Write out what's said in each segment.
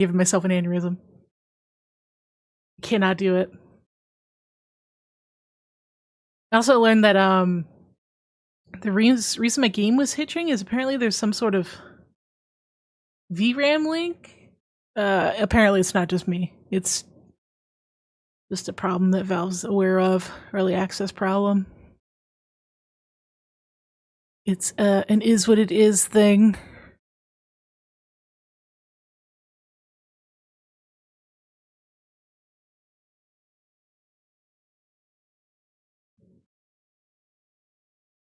Giving myself an aneurysm. Cannot do it. I also learned that the reason my game was hitching is apparently there's some sort of VRAM link. Apparently it's not just me. It's just a problem that Valve's aware of. Early access problem. It's an is what it is thing.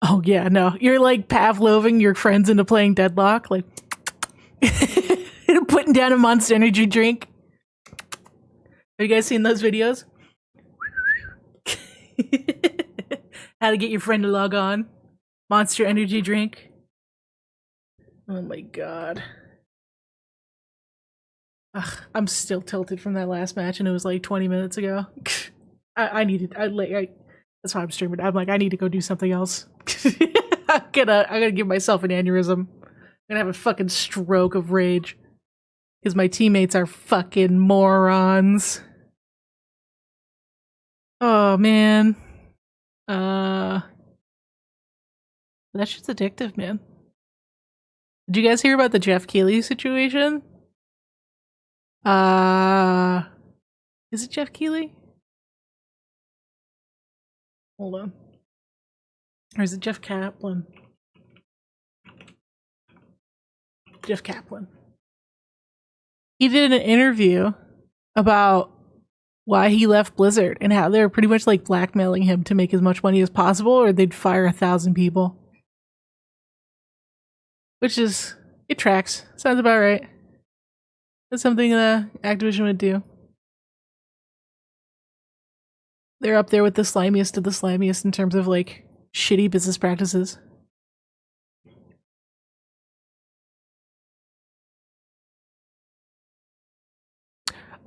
Oh yeah, no. You're like Pavloving your friends into playing Deadlock, like putting down a Monster Energy drink. Have you guys seen those videos? How to get your friend to log on. Monster Energy drink. Oh my god. Ugh, I'm still tilted from that last match and it was like 20 minutes ago. I needed that's why I'm streaming. I'm like, I need to go do something else. I'm gonna give myself an aneurysm. I'm gonna have a fucking stroke of rage. Because my teammates are fucking morons. Oh man. That shit's addictive, man. Did you guys hear about the Jeff Keighley situation? Is it Jeff Keighley? Hold on. Or is it Jeff Kaplan? Jeff Kaplan. He did an interview about why he left Blizzard and how they were pretty much like blackmailing him to make as much money as possible or they'd fire 1,000 people. Which is, it tracks. Sounds about right. That's something Activision would do. They're up there with the slimiest of the slimiest in terms of like shitty business practices.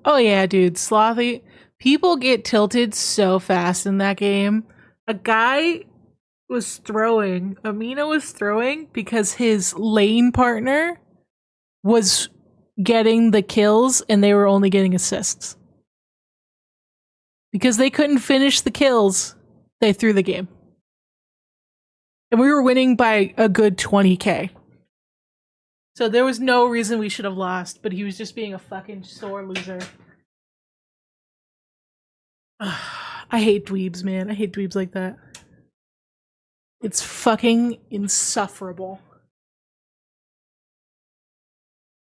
Oh yeah, dude, Slothy. People get tilted so fast in that game. A guy was throwing, Amina was throwing because his lane partner was getting the kills and they were only getting assists. Because they couldn't finish the kills, they threw the game. And we were winning by a good 20k. So there was no reason we should have lost, but he was just being a fucking sore loser. I hate dweebs, man. I hate dweebs like that. It's fucking insufferable.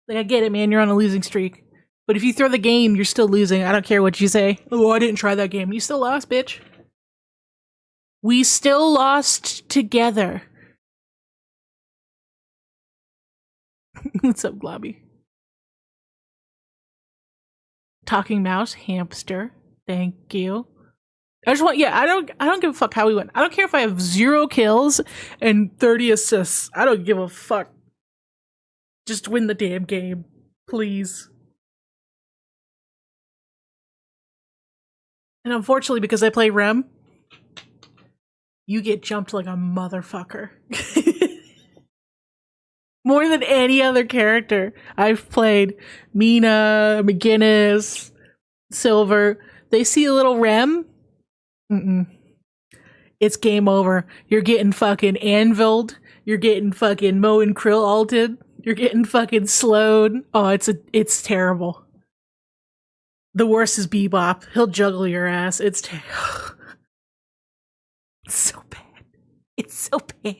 Like, I get it, man. You're on a losing streak. But if you throw the game, you're still losing. I don't care what you say. Oh, I didn't try that game. You still lost, bitch. We still lost together. What's up, Globby? Talking mouse, hamster. Thank you. I just want, yeah, I don't give a fuck how we win. I don't care if I have 0 kills and 30 assists. I don't give a fuck. Just win the damn game, please. And unfortunately, because I play Rem, you get jumped like a motherfucker. More than any other character. I've played Mina, McGinnis, Silver. They see a little Rem. It's game over. You're getting fucking anviled. You're getting fucking Mo and Krill ulted. You're getting fucking slowed. Oh, it's terrible. The worst is Bebop. He'll juggle your ass. It's so bad. It's so bad.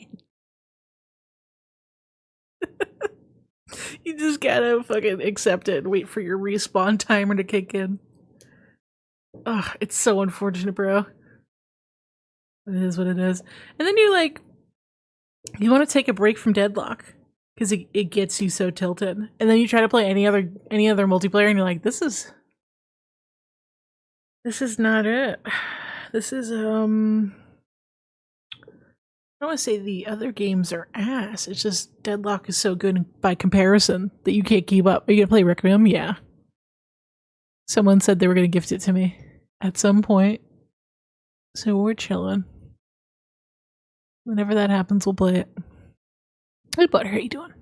You just gotta fucking accept it and wait for your respawn timer to kick in. Ugh, it's so unfortunate, bro. It is what it is. And then you're like, you want to take a break from Deadlock because it gets you so tilted. And then you try to play any other multiplayer and you're like, this is not it. This is I don't want to say the other games are ass. It's just Deadlock is so good by comparison that you can't keep up. Are you gonna play Requiem? Yeah. Someone said they were gonna gift it to me at some point. So we're chilling. Whenever that happens, we'll play it. Hey, Butter, how you doing?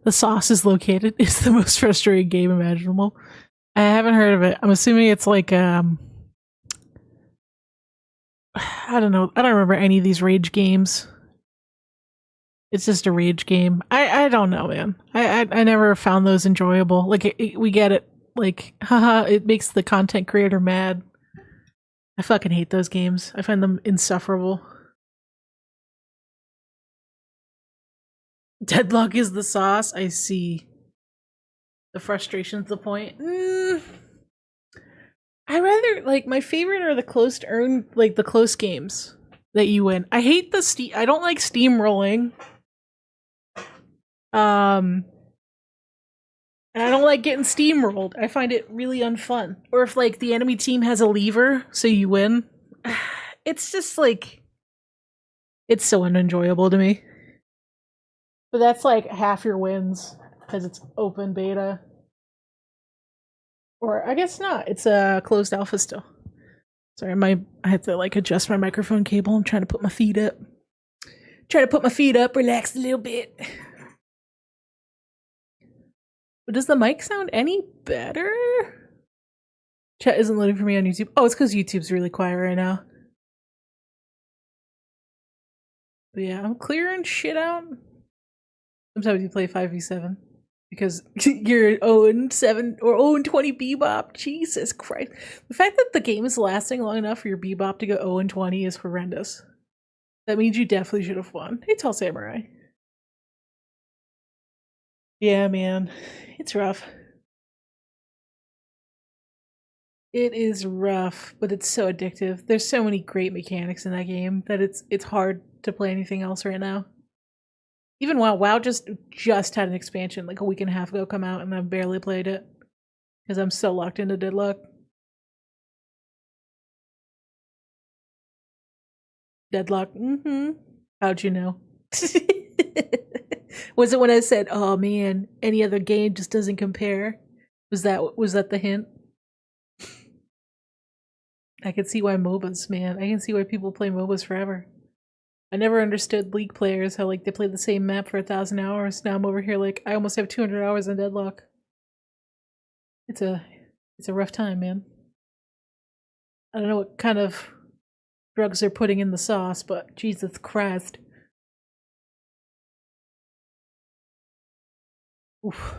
the sauce is located is the most frustrating game imaginable. I haven't heard of it. I'm assuming it's like I don't know. I don't remember any of these rage games. It's just a rage game. I don't know, man. I never found those enjoyable. Like we get it. Like, haha, it makes the content creator mad. I fucking hate those games. I find them insufferable. Deadlock is the sauce. I see. The frustration's the point. I rather like my favorite are the close to earn, like the close games that you win. I hate the steam. I don't like steamrolling. And I don't like getting steamrolled. I find it really unfun. Or if like the enemy team has a lever, so you win. It's just like it's so unenjoyable to me. But that's like half your wins because it's open beta. Or I guess not. It's a closed alpha still. Sorry, I have to like adjust my microphone cable. I'm trying to put my feet up. Relax a little bit. But does the mic sound any better? Chat isn't loading for me on YouTube. Oh, it's because YouTube's really quiet right now. But yeah, I'm clearing shit out. Sometimes you play 5v7 because you're 0-7 or 0-20 bebop. Jesus Christ. The fact that the game is lasting long enough for your bebop to go 0-20 is horrendous. That means you definitely should have won. Hey, Tall Samurai. Yeah, man. It's rough. It is rough, but it's so addictive. There's so many great mechanics in that game that it's hard to play anything else right now. Even WoW just had an expansion like a week and a half ago come out, and I've barely played it because I'm so locked into Deadlock. Deadlock. How'd you know? Was it when I said, "Oh man, any other game just doesn't compare"? Was that the hint? I can see why MOBAs, man. I can see why people play MOBAs forever. I never understood League players, how like they play the same map for 1,000 hours. Now I'm over here like I almost have 200 hours on Deadlock. It's a rough time, man. I don't know what kind of drugs they're putting in the sauce, but Jesus Christ. Oof.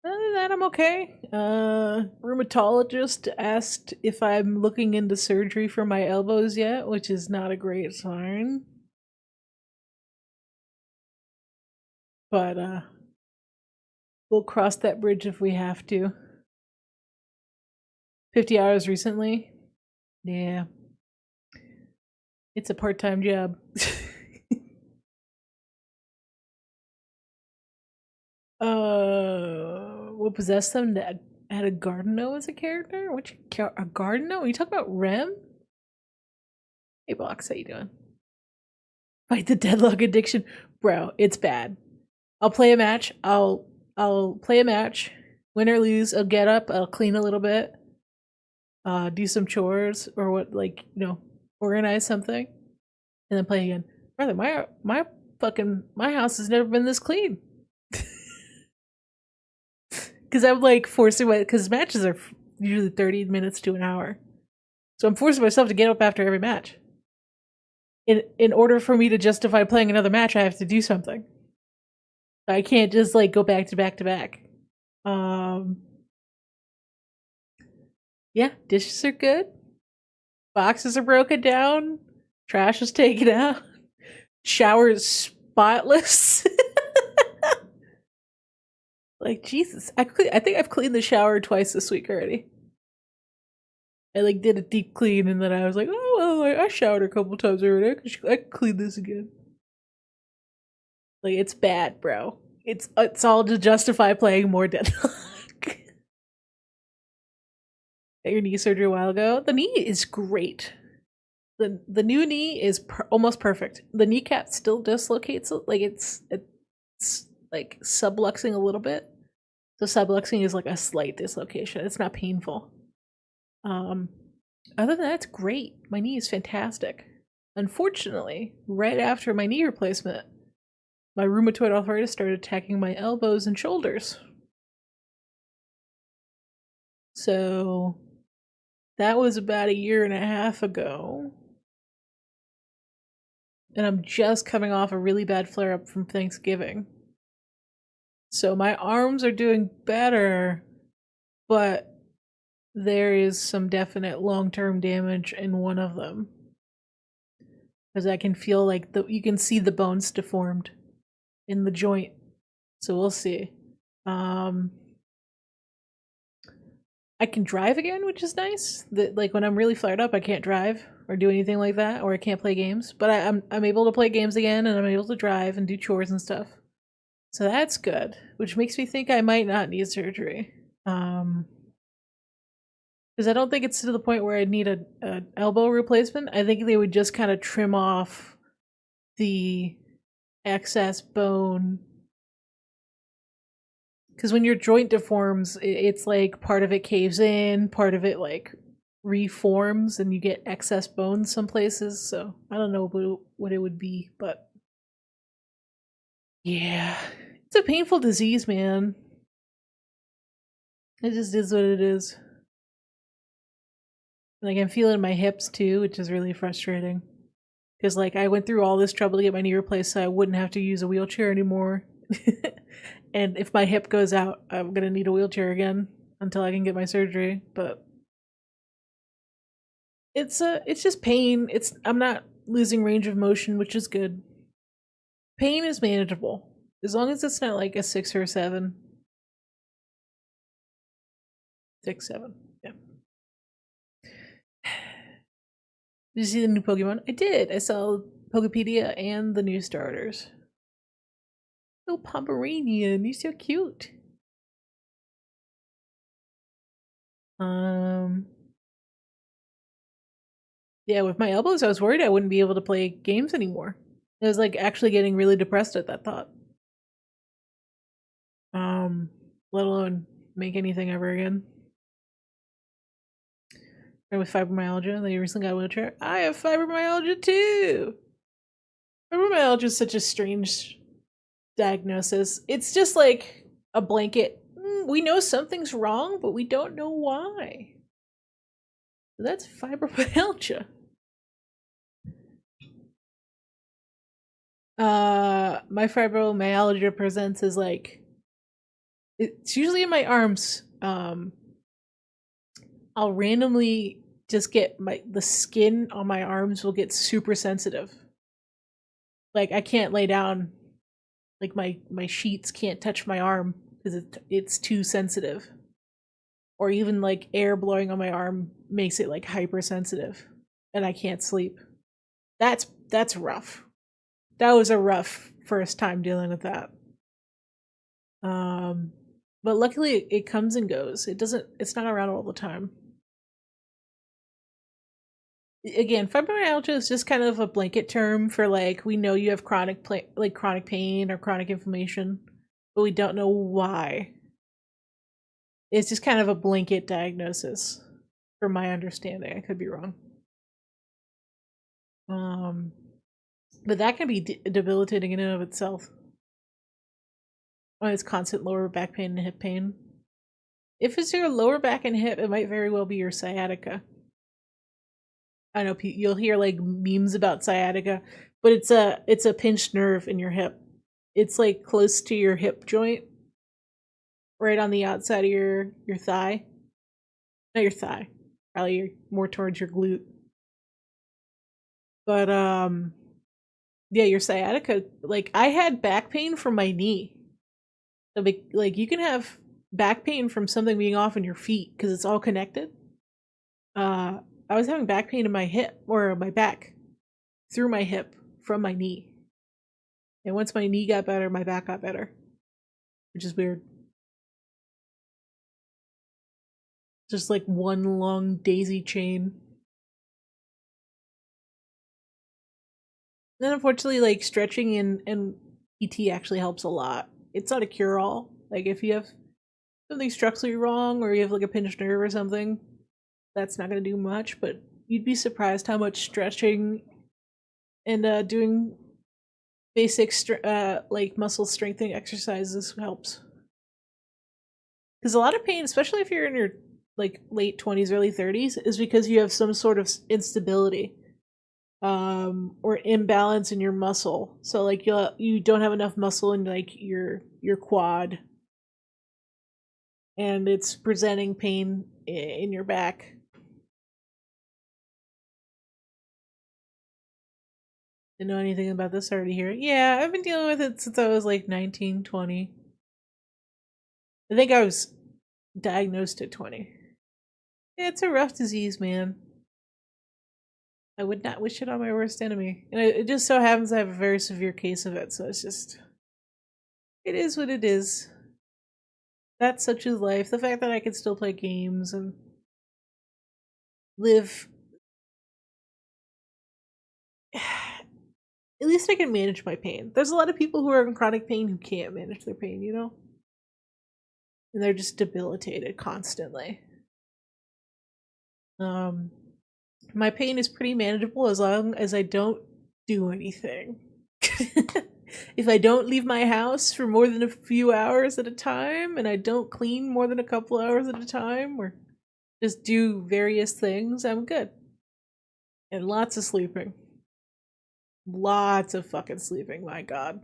Other than that, I'm okay. Rheumatologist asked if I'm looking into surgery for my elbows yet, which is not a great sign. But we'll cross that bridge if we have to. 50 hours recently? Yeah. It's a part-time job. What possessed them to add a Gardeno as a character? A Gardeno? Are you talking about Rem? Hey Box, how you doing? Fight the deadlock addiction. Bro, it's bad. I'll play a match. I'll play a match. Win or lose, I'll get up, I'll clean a little bit. Do some chores or what, like, organize something. And then play again. Brother, my house has never been this clean. Because I'm like forcing because matches are usually 30 minutes to an hour. So I'm forcing myself to get up after every match. In order for me to justify playing another match, I have to do something. I can't just like go back to back to back. Yeah, dishes are good. Boxes are broken down. Trash is taken out. Shower is spotless. Like, Jesus. I think I've cleaned the shower twice this week already. I like did a deep clean and then I was like, oh, well, I showered a couple times already. I could clean this again. Like, it's bad, bro. It's all to justify playing more Deadlock. Got your knee surgery a while ago. The knee is great. The new knee is almost perfect. The kneecap still dislocates, like it's like subluxing a little bit. So subluxing is like a slight dislocation. It's not painful. Other than that, it's great. My knee is fantastic. Unfortunately, right after my knee replacement, my rheumatoid arthritis started attacking my elbows and shoulders. So that was about 1.5 years ago. And I'm just coming off a really bad flare up from Thanksgiving. So my arms are doing better, but there is some definite long-term damage in one of them. Because I can feel like you can see the bones deformed in the joint. So we'll see. I can drive again, which is nice. Like when I'm really flared up, I can't drive or do anything like that, or I can't play games. But I'm able to play games again, and I'm able to drive and do chores and stuff. So that's good, which makes me think I might not need surgery. Because I don't think it's to the point where I'd need a elbow replacement. I think they would just kind of trim off the excess bone. Because when your joint deforms, it's like part of it caves in, part of it like reforms, and you get excess bones some places. So I don't know what it would be, but yeah, it's a painful disease, man. It just is what it is. Like I'm feeling my hips too, which is really frustrating. Because like I went through all this trouble to get my knee replaced so I wouldn't have to use a wheelchair anymore. And if my hip goes out, I'm gonna need a wheelchair again until I can get my surgery. But it's just pain. I'm not losing range of motion, which is good. Pain is manageable as long as it's not like a 6 or a 7. 6, 7, yeah. Did you see the new Pokemon? I did. I saw Pokepedia and the new starters. Oh, Pomeranian, you're so cute. Yeah, with my elbows, I was worried I wouldn't be able to play games anymore. I was like actually getting really depressed at that thought. Let alone make anything ever again. And with fibromyalgia, they recently got a wheelchair. I have fibromyalgia too. Fibromyalgia is such a strange diagnosis. It's just like a blanket. We know something's wrong, but we don't know why. That's fibromyalgia. My fibromyalgia presents as like it's usually in my arms. I'll randomly just get the skin on my arms will get super sensitive. Like I can't lay down. Like my sheets can't touch my arm because it's too sensitive. Or even like air blowing on my arm makes it like hypersensitive, and I can't sleep. That's rough. That was a rough first time dealing with that. But luckily it comes and goes. It's not around all the time. Again, fibromyalgia is just kind of a blanket term for like we know you have chronic pain or chronic inflammation, but we don't know why. It's just kind of a blanket diagnosis, from my understanding. I could be wrong. But that can be debilitating in and of itself. When it's constant lower back pain and hip pain. If it's your lower back and hip, it might very well be your sciatica. I know you'll hear like memes about sciatica, but it's a pinched nerve in your hip. It's like close to your hip joint, right on the outside of your thigh. Not your thigh, probably more towards your glute. But yeah, your sciatica. Like I had back pain from my knee. So like you can have back pain from something being off in your feet because it's all connected. I was having back pain in my hip or my back through my hip from my knee. And once my knee got better, my back got better, which is weird. Just like one long daisy chain. Then unfortunately, like stretching and PT actually helps a lot. It's not a cure-all. Like if you have something structurally wrong or you have like a pinched nerve or something, that's not going to do much, but you'd be surprised how much stretching and doing basic like muscle strengthening exercises helps. Because a lot of pain, especially if you're in your like late 20s, early 30s, is because you have some sort of instability or imbalance in your muscle. So like you don't have enough muscle in like your quad, and it's presenting pain in your back. Didn't know anything about this already here. Yeah, I've been dealing with it since I was like 19, 20. I think I was diagnosed at 20. Yeah, it's a rough disease, man. I would not wish it on my worst enemy. And it just so happens I have a very severe case of it, so it's just. It is what it is. That's such is life. The fact that I can still play games and live. At least I can manage my pain. There's a lot of people who are in chronic pain who can't manage their pain, you know? And they're just debilitated constantly. My pain is pretty manageable as long as I don't do anything. If I don't leave my house for more than a few hours at a time, and I don't clean more than a couple hours at a time, or just do various things, I'm good. And lots of sleeping. Lots of fucking sleeping, my god.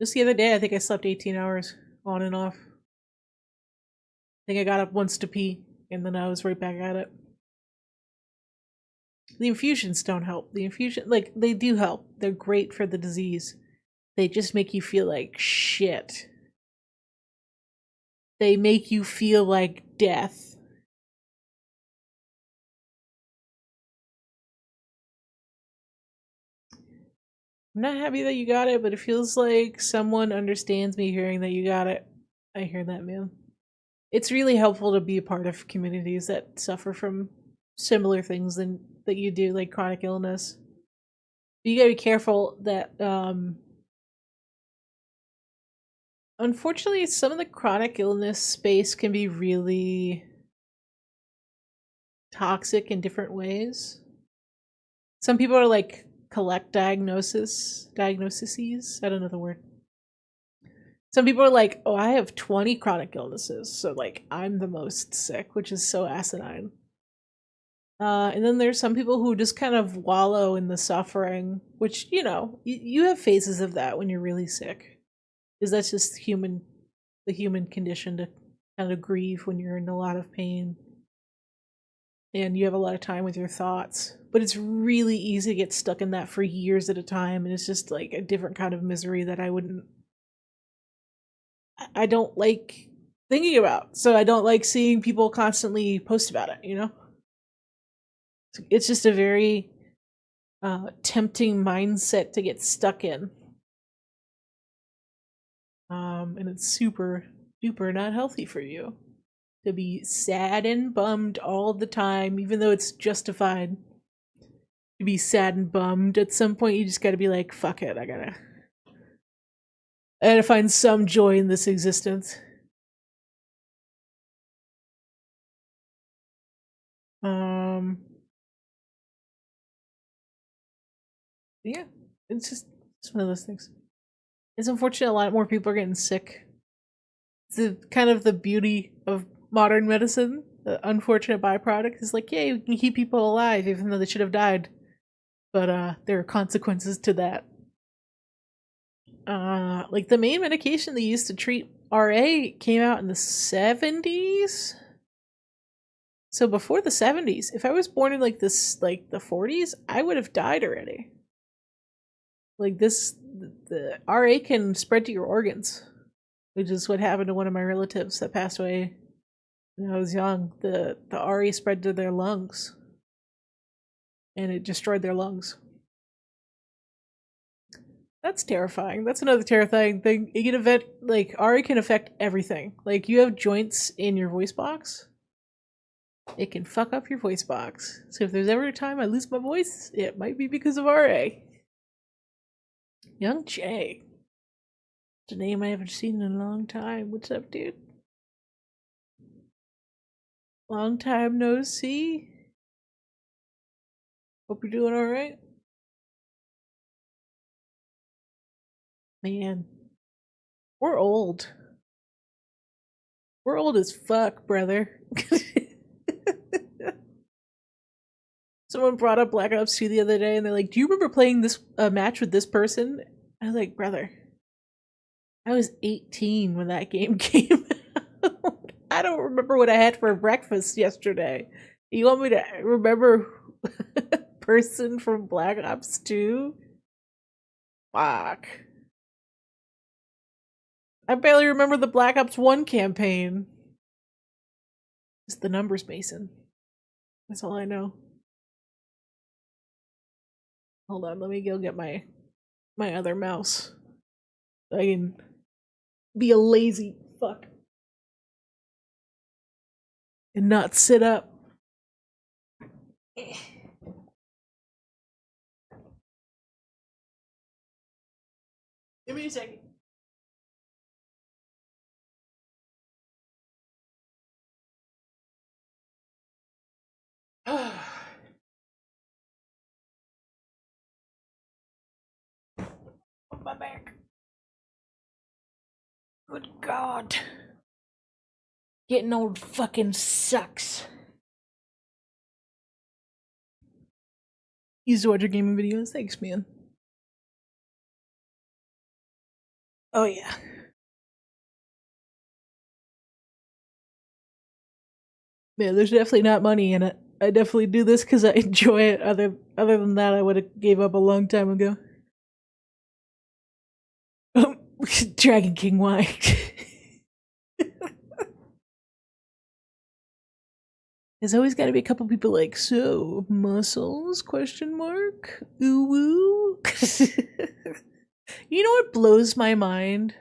Just the other day, I think I slept 18 hours on and off. I think I got up once to pee, and then I was right back at it. The infusions don't help. The infusion, like, they do help. They're great for the disease. They just make you feel like shit. They make you feel like death. I'm not happy that you got it, but it feels like someone understands me hearing that you got it. I hear that, man. It's really helpful to be a part of communities that suffer from similar things than that you do, like chronic illness. But you gotta be careful that unfortunately some of the chronic illness space can be really toxic in different ways. Some people are like collect diagnoses. I don't know the word. Some people are like, oh, I have 20 chronic illnesses, so like I'm the most sick, which is so asinine. And then there's some people who just kind of wallow in the suffering, which, you know, you have phases of that when you're really sick. Because that's just the human condition to kind of grieve when you're in a lot of pain. And you have a lot of time with your thoughts. But it's really easy to get stuck in that for years at a time. And it's just like a different kind of misery that I don't like thinking about. So I don't like seeing people constantly post about it, you know? It's just a very tempting mindset to get stuck in. And it's super duper not healthy for you to be sad and bummed all the time, even though it's justified to be sad and bummed. At some point, you just gotta be like, fuck it, I gotta find some joy in this existence. Um, yeah, it's one of those things. It's unfortunate a lot more people are getting sick. It's kind of the beauty of modern medicine. The unfortunate byproduct is like, yeah, you can keep people alive even though they should have died. But there are consequences to that. Like the main medication they used to treat RA came out in the 70s. So before the 70s, if I was born in like the 40s, I would have died already. Like the RA can spread to your organs, which is what happened to one of my relatives that passed away when I was young. The RA spread to their lungs, and it destroyed their lungs. That's terrifying. That's another terrifying thing. It can affect, like, RA can affect everything. Like, you have joints in your voice box. It can fuck up your voice box. So if there's ever a time I lose my voice, it might be because of RA. Young Jay. It's a name I haven't seen in a long time. What's up, dude? Long time no see. Hope you're doing alright. Man, we're old. We're old as fuck, brother. Someone brought up Black Ops 2 the other day and they're like, do you remember playing this match with this person? I was like, brother, I was 18 when that game came out. I don't remember what I had for breakfast yesterday. You want me to remember a person from Black Ops 2? Fuck. I barely remember the Black Ops 1 campaign. It's the numbers, Mason. That's all I know. Hold on, let me go get my other mouse. I can be a lazy fuck and not sit up. Give me a second. On my back. Good God. Getting old fucking sucks. Used to watch your gaming videos. Thanks, man. Oh, yeah. Man, there's definitely not money in it. I definitely do this because I enjoy it. Other than that, I would have gave up a long time ago. Dragon King, why? There's always got to be a couple people like, so, muscles, question mark? Ooh woo? You know what blows my mind?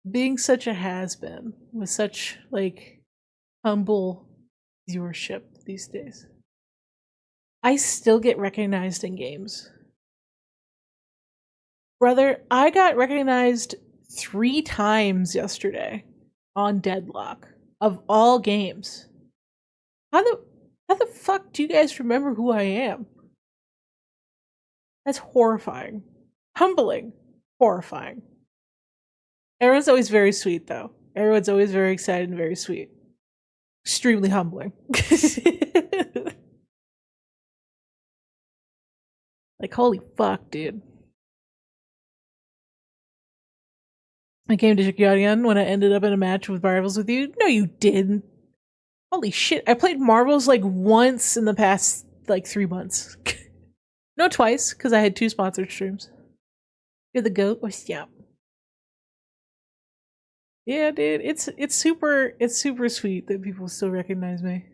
Being such a has-been, with such, like, humble viewership these days. I still get recognized in games. Brother, I got recognized 3 times yesterday on Deadlock. Of all games. How the fuck do you guys remember who I am? That's horrifying. Humbling. Horrifying. Everyone's always very sweet, though. Everyone's always very excited and very sweet. Extremely humbling. Like, holy fuck, dude. I came to Shikyadian when I ended up in a match with Marvels with you. No, you didn't. Holy shit. I played Marvels like once in the past like 3 months. No, twice, because I had 2 sponsored streams. You're the goat. What's up? Yeah, dude, it's super sweet that people still recognize me.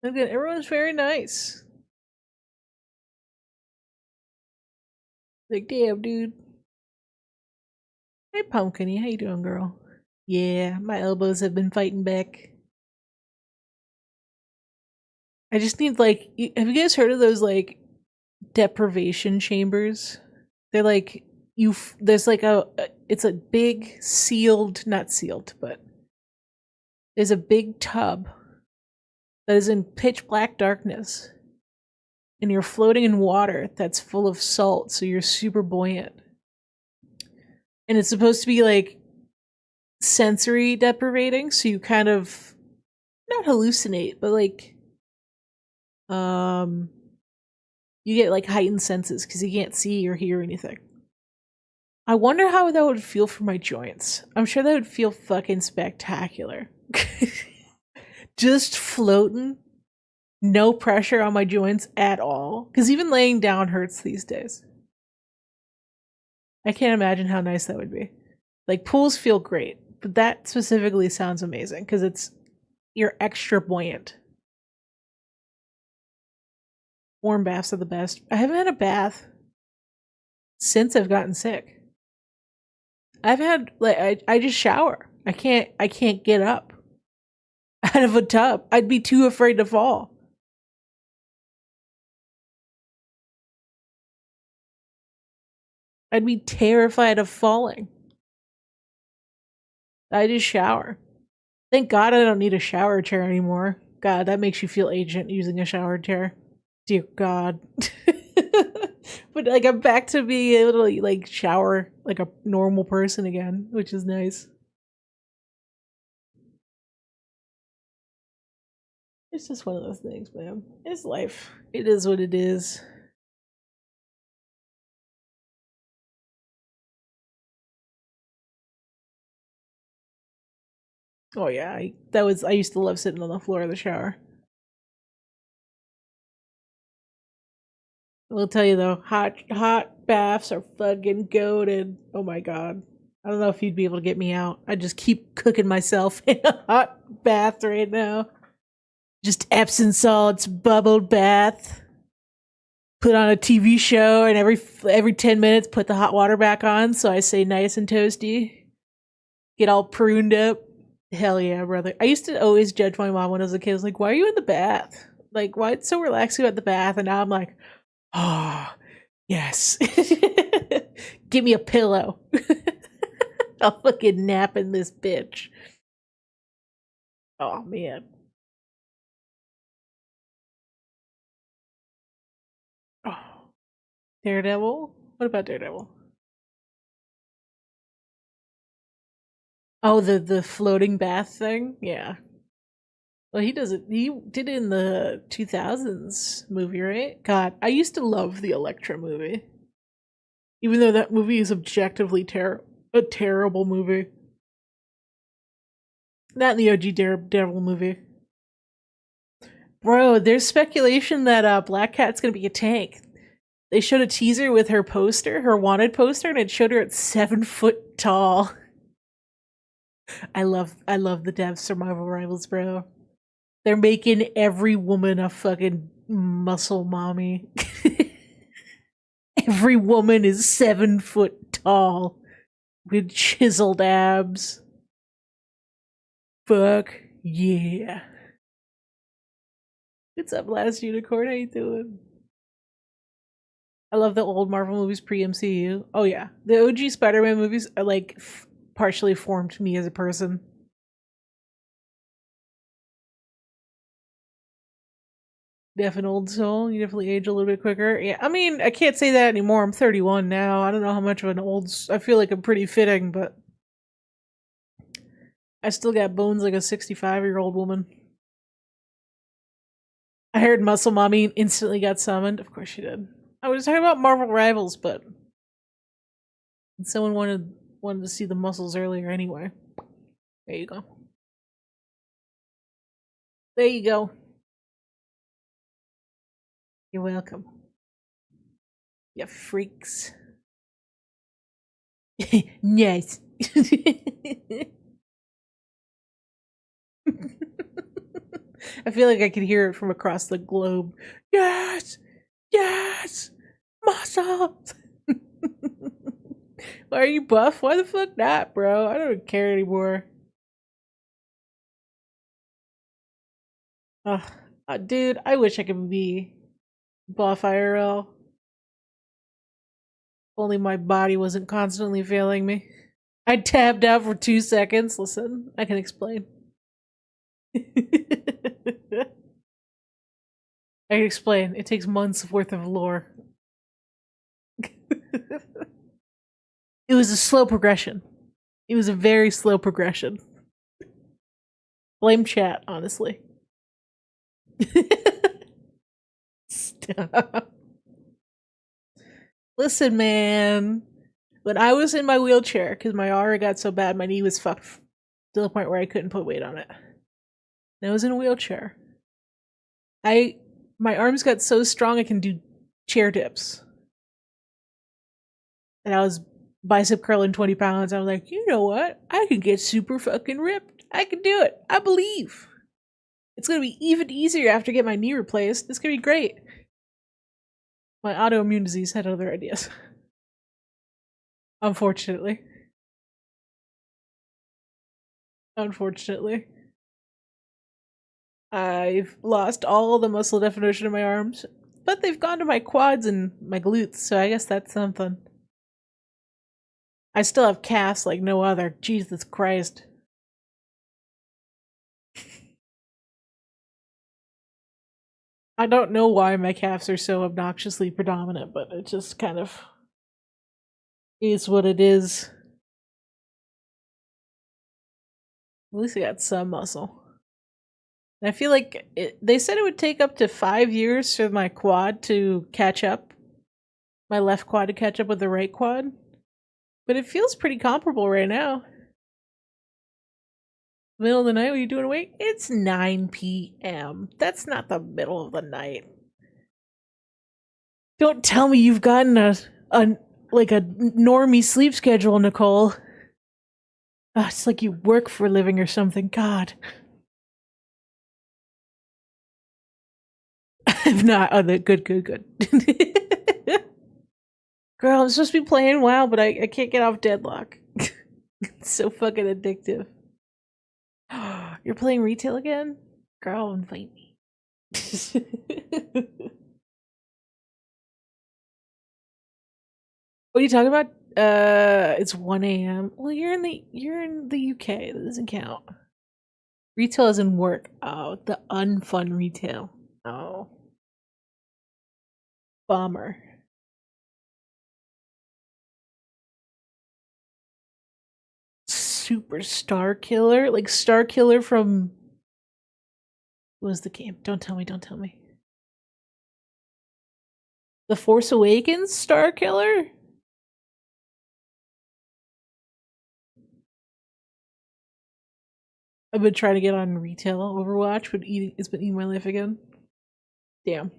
Look at everyone's very nice. Like, damn, dude. Hey, Pumpkiny, how you doing, girl? Yeah, my elbows have been fighting back. I just need, like, have you guys heard of those, like, deprivation chambers? They're like, there's like it's a big sealed, not sealed, but there's a big tub that is in pitch black darkness. And you're floating in water that's full of salt, so you're super buoyant. And it's supposed to be like sensory deprivating, so you kind of not hallucinate, but like you get like heightened senses because you can't see or hear anything. I wonder how that would feel for my joints. I'm sure that would feel fucking spectacular. Just floating, no pressure on my joints at all. Because even laying down hurts these days. I can't imagine how nice that would be. Like, pools feel great, but that specifically sounds amazing because you're extra buoyant. Warm baths are the best. I haven't had a bath since I've gotten sick. I've had, like, I just shower. I can't get up out of a tub. I'd be too afraid to fall. I'd be terrified of falling. I just shower. Thank God I don't need a shower chair anymore. God, that makes you feel ancient using a shower chair. Dear God. But like I'm back to being able to like shower like a normal person again, which is nice. It's just one of those things, man. It's life. It is what it is. Oh yeah, I used to love sitting on the floor of the shower. I will tell you though, hot baths are fucking goated. Oh my god. I don't know if you'd be able to get me out. I just keep cooking myself in a hot bath right now. Just Epsom salts, bubbled bath. Put on a TV show, and every 10 minutes, put the hot water back on, so I stay nice and toasty. Get all pruned up. Hell yeah, brother. I used to always judge my mom when I was a kid. I was like, why are you in the bath? Like, why it's so relaxing about the bath? And now I'm like, oh, yes. Give me a pillow. I'll fucking nap in this bitch. Oh, man. Oh, Daredevil? What about Daredevil? Oh, the floating bath thing? Yeah. Well, he does it. He did it in the 2000s movie, right? God, I used to love the Elektra movie. Even though that movie is objectively a terrible movie. Not in the OG Daredevil movie. Bro, there's speculation that Black Cat's gonna be a tank. They showed a teaser with her poster, her wanted poster, and it showed her at 7 foot tall. I love the devs for Marvel Rivals, bro. They're making every woman a fucking muscle mommy. Every woman is 7 foot tall with chiseled abs. Fuck yeah. What's up, last unicorn? How you doing? I love the old Marvel movies pre MCU. Oh yeah, the OG Spider-Man movies are like partially formed me as a person. Definitely old soul. You definitely age a little bit quicker. Yeah, I mean, I can't say that anymore. I'm 31 now. I don't know how much of an old. I feel like I'm pretty fitting, but I still got bones like a 65-year-old woman. I heard Muscle Mommy instantly got summoned. Of course she did. I was talking about Marvel Rivals, but someone wanted to see the muscles earlier anyway. There you go. There you go. You're welcome. You freaks. Nice. I feel like I could hear it from across the globe. Yes! Yes! Muscles! Why are you buff? Why the fuck not, bro? I don't care anymore. Dude, I wish I could be buff IRL. Only my body wasn't constantly failing me. I tabbed out for 2 seconds. Listen, I can explain. I can explain. It takes months worth of lore. It was a slow progression. It was a very slow progression. Blame chat, honestly. Stop. Listen, man. When I was in my wheelchair, because my aura got so bad, my knee was fucked to the point where I couldn't put weight on it. And I was in a wheelchair. My arms got so strong I can do chair dips. And I was bicep curling 20 pounds. I was like, you know what? I can get super fucking ripped. I can do it. I believe. It's gonna be even easier after I get my knee replaced. It's gonna be great. My autoimmune disease had other ideas. Unfortunately. Unfortunately. I've lost all the muscle definition in my arms, but they've gone to my quads and my glutes, so I guess that's something. I still have calves like no other. Jesus Christ. I don't know why my calves are so obnoxiously predominant, but it just kind of is what it is. At least I got some muscle. And I feel like they said it would take up to 5 years for my quad to catch up, my left quad to catch up with the right quad. But it feels pretty comparable right now. Middle of the night, what are you doing awake? It's 9 p.m. That's not the middle of the night. Don't tell me you've gotten a normie sleep schedule, Nicole. It's like you work for a living or something. God. If not, oh, good. Girl, I'm supposed to be playing WoW, but I can't get off Deadlock. It's so fucking addictive. You're playing retail again? Girl, invite me. What are you talking about? It's 1 a.m. Well, you're in the UK. That doesn't count. Retail is in work. Oh, the unfun retail. Oh. Bummer. Super Star Killer? Like Star Killer from... What was the game? Don't tell me. The Force Awakens Star Killer? I've been trying to get on retail Overwatch, but it's been eating my life again. Damn.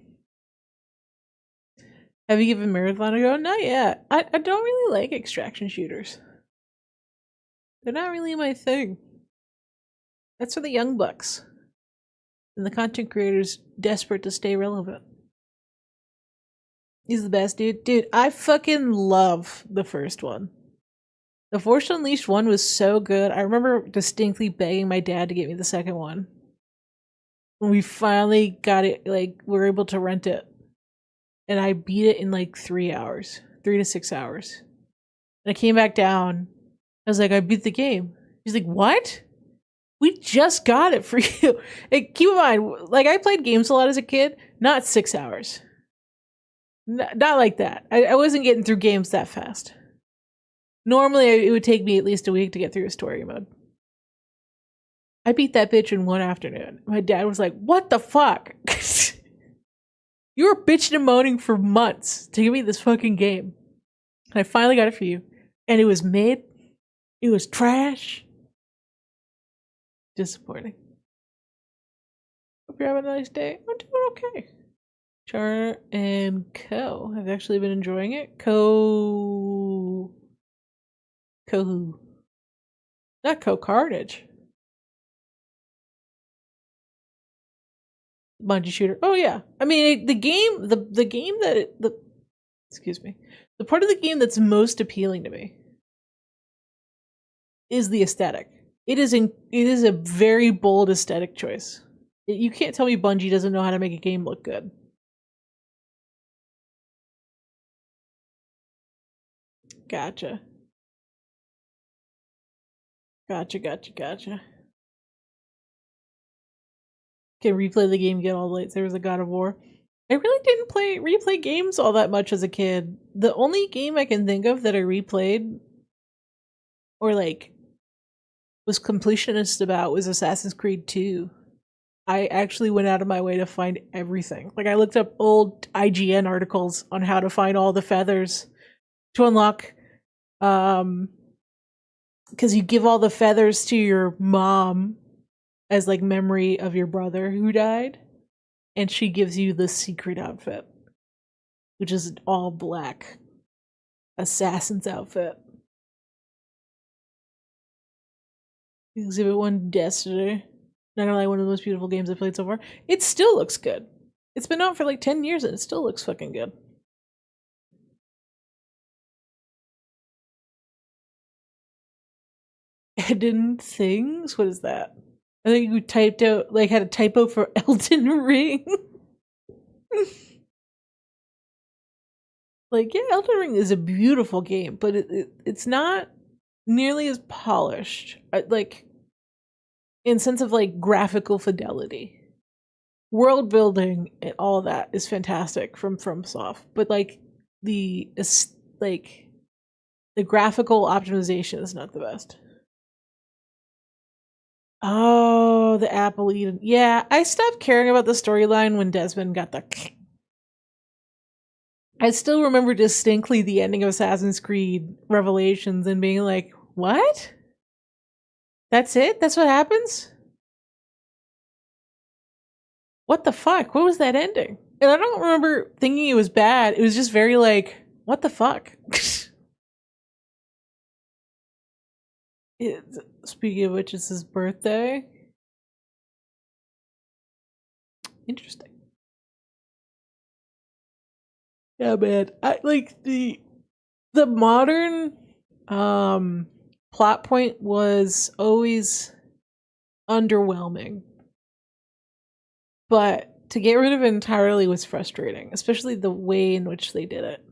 Have you given Marathon a go? Not yet. I don't really like extraction shooters. They're not really my thing. That's for the young bucks. And the content creators desperate to stay relevant. He's the best, dude. Dude, I fucking love the first one. The Force Unleashed one was so good. I remember distinctly begging my dad to get me the second one. When we finally got it, like, we were able to rent it. And I beat it in like 3 hours. 3 to 6 hours. And I came back down. I was like, I beat the game. He's like, what? We just got it for you. And keep in mind, like, I played games a lot as a kid. Not 6 hours. Not like that. I wasn't getting through games that fast. Normally, it would take me at least a week to get through a story mode. I beat that bitch in one afternoon. My dad was like, what the fuck? You were bitching and moaning for months to give me this fucking game. And I finally got it for you. And it was mid. It was trash. Disappointing. Hope you're having a nice day. I'm doing okay. Char and Co. I've actually been enjoying it. Who? Not Co Carnage. Bungee shooter. Oh yeah. I mean the game excuse me. The part of the game that's most appealing to me is the aesthetic. It is a very bold aesthetic choice. You can't tell me Bungie doesn't know how to make a game look good. Gotcha. Can replay the game, get all the lightsabers of God of War. I really didn't replay games all that much as a kid. The only game I can think of that I replayed or like was completionist about was Assassin's Creed 2. I actually went out of my way to find everything. Like I looked up old IGN articles on how to find all the feathers to unlock because you give all the feathers to your mom as like memory of your brother who died, and she gives you the secret outfit, which is an all black assassin's outfit. Exhibit 1 Destiny. Not gonna lie, one of the most beautiful games I've played so far. It still looks good. It's been out for like 10 years and it still looks fucking good. Hidden things? What is that? I think you typed out, like, had a typo for Elden Ring. Like, yeah, Elden Ring is a beautiful game, but it's not nearly as polished. Like, in sense of, like, graphical fidelity. world building and all that is fantastic from FromSoft, but like the like the graphical optimization is not the best. Oh, the apple Eden. Yeah, I stopped caring about the storyline when Desmond got the. I still remember distinctly the ending of Assassin's Creed Revelations and being like, "What? That's it? That's what happens? What the fuck? What was that ending?" And I don't remember thinking it was bad. It was just very like, "What the fuck?" Speaking of which, it's his birthday. Interesting. Yeah, man. I like the modern plot point was always underwhelming. But to get rid of it entirely was frustrating, especially the way in which they did it.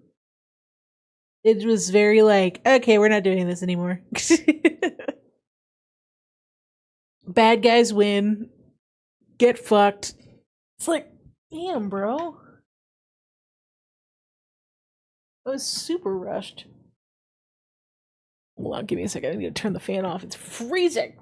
It was very like, okay, we're not doing this anymore. Bad guys win. Get fucked. It's like, damn, bro. I was super rushed. Hold on, give me a second. I need to turn the fan off. It's freezing.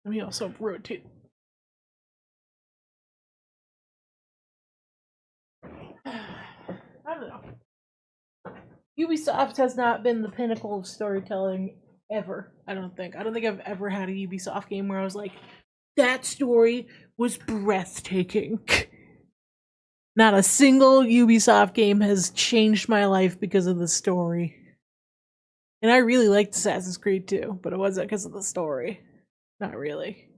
Let me also rotate. I don't know. Ubisoft has not been the pinnacle of storytelling ever. I don't think. I don't think I've ever had a Ubisoft game where I was like, that story was breathtaking. Not a single Ubisoft game has changed my life because of the story. And I really liked Assassin's Creed 2, but it wasn't because of the story. Not really.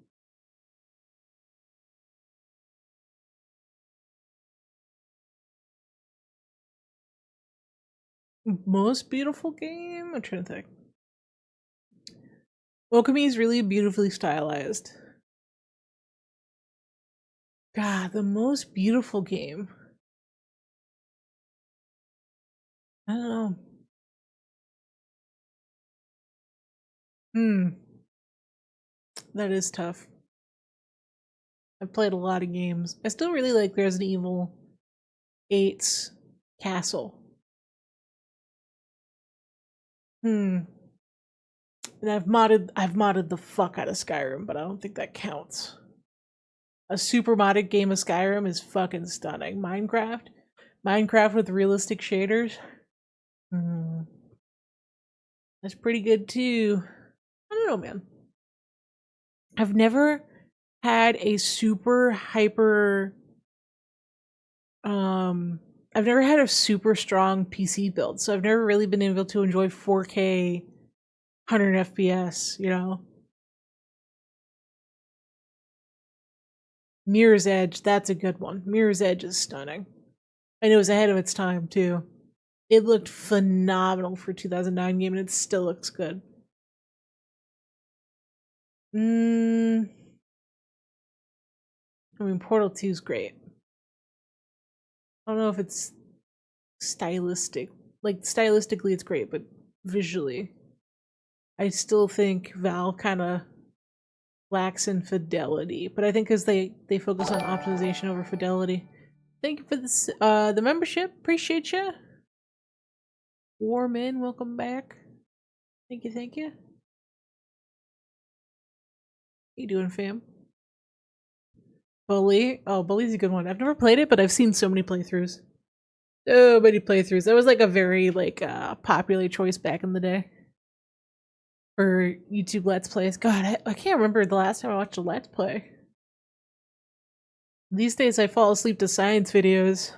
Most beautiful game? I'm trying to think. Okami is really beautifully stylized. God, the most beautiful game. I don't know. Hmm. That is tough. I've played a lot of games. I still really like Resident Evil 8's Castle. Hmm. And I've modded the fuck out of Skyrim, but I don't think that counts. A super modded game of Skyrim is fucking stunning. Minecraft with realistic shaders. Hmm. That's pretty good too. I don't know, man. I've never had a super hyper I've never had a super strong PC build, so I've never really been able to enjoy 4K 100 FPS, you know? Mirror's Edge, that's a good one. Mirror's Edge is stunning. And it was ahead of its time, too. It looked phenomenal for 2009 game, and it still looks good. I mean, Portal 2 is great. I don't know if it's stylistic. Like, stylistically, it's great, but visually, I still think Valve kind of lacks in fidelity. But I think because they focus on optimization over fidelity. Thank you for this the membership. Appreciate you. Warman, welcome back. Thank you, thank you. How you doing, fam? Bully. Oh, Bully's a good one. I've never played it, but I've seen so many playthroughs. So many playthroughs. That was like a very like popular choice back in the day for YouTube Let's Plays. God, I can't remember the last time I watched a Let's Play. These days I fall asleep to science videos.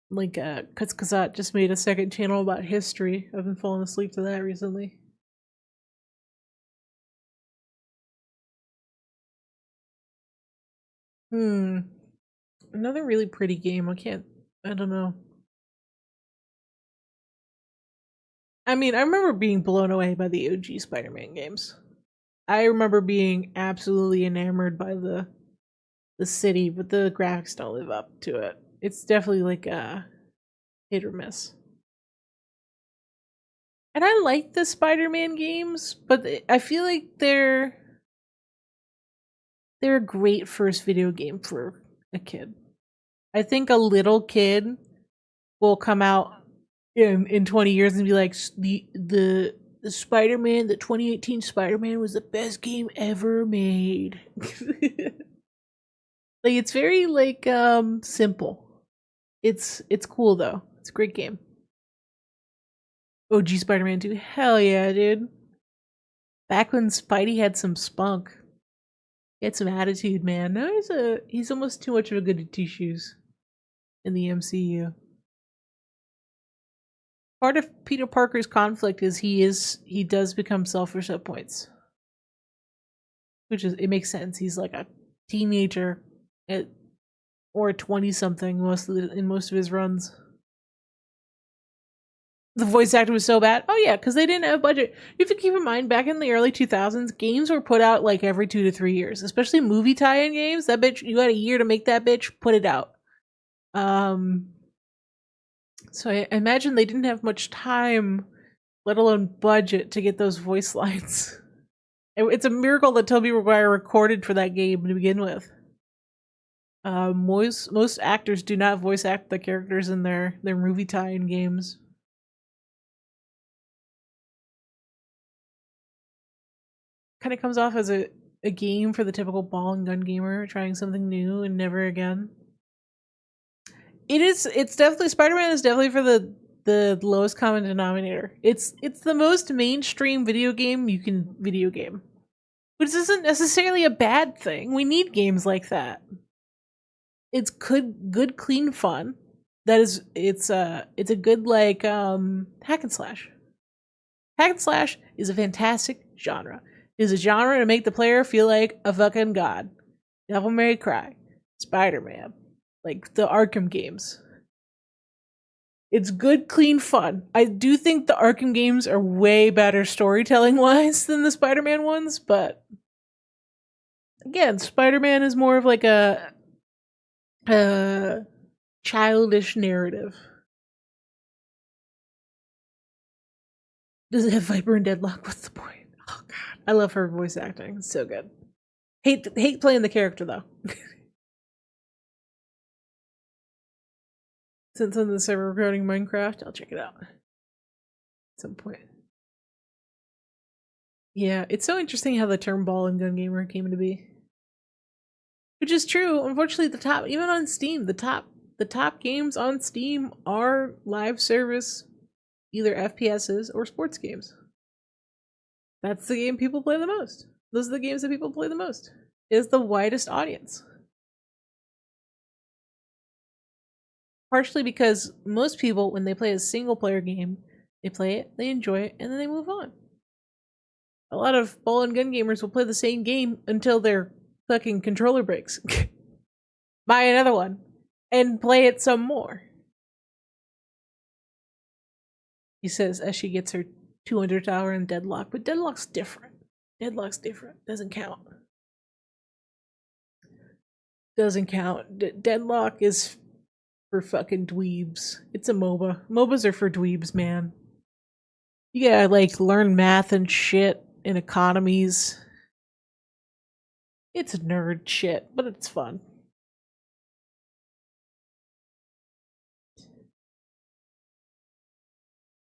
Like Kazat just made a second channel about history. I've been falling asleep to that recently. Another really pretty game. I don't know. I mean, I remember being blown away by the OG Spider-Man games. I remember being absolutely enamored by the city, but the graphics don't live up to it. It's definitely like a hit or miss. And I like the Spider-Man games, but I feel like they're a great first video game for a kid. I think a little kid will come out in 20 years and be like, the Spider-Man, the 2018 Spider-Man was the best game ever made. Like, it's very like simple. It's cool though. It's a great game. OG Spider-Man 2. Hell yeah, dude. Back when Spidey had some spunk. He had some attitude, man. Now he's almost too much of a goody two shoes in the MCU. Part of Peter Parker's conflict is he does become selfish at points. Which is, it makes sense. He's like a teenager or a 20-something in most of his runs. The voice actor was so bad. Oh yeah, because they didn't have budget. You have to keep in mind, back in the early 2000s, games were put out like every 2 to 3 years, especially movie tie-in games. That bitch, you got a year to make that bitch, put it out. So I imagine they didn't have much time, let alone budget, to get those voice lines. It's a miracle that Tobey Maguire recorded for that game to begin with. Most actors do not voice act the characters in their movie tie-in games. Kind of comes off as a game for the typical ball and gun gamer trying something new and never again. It's definitely, Spider-Man is definitely for the lowest common denominator. It's the most mainstream video game you can video game. But this isn't necessarily a bad thing. We need games like that. It's good clean fun. It's a good like hack and slash. Hack and slash is a fantastic genre. It is a genre to make the player feel like a fucking god. Devil May Cry, Spider-Man, like the Arkham games. It's good, clean fun. I do think the Arkham games are way better storytelling-wise than the Spider-Man ones, but again, Spider-Man is more of like a childish narrative. Does it have Viper and Deadlock? What's the point? Oh god, I love her voice acting. It's so good. Hate playing the character though. Since I'm in the server recording Minecraft, I'll check it out at some point. Yeah, it's so interesting how the term ball and gun gamer came to be. Which is true. Unfortunately, the top, even on Steam, the top games on Steam are live service, either FPSs or sports games. That's the game people play the most. Those are the games that people play the most. It is the widest audience. Partially because most people, when they play a single player game, they play it, they enjoy it, and then they move on. A lot of ball and gun gamers will play the same game until their fucking controller breaks. Buy another one and play it some more. He says as she gets her 200th hour in Deadlock, but Deadlock's different. Deadlock's different. Doesn't count. Doesn't count. Deadlock is for fucking dweebs. It's a MOBA. MOBAs are for dweebs, man. You gotta like learn math and shit and economies. It's nerd shit, but it's fun.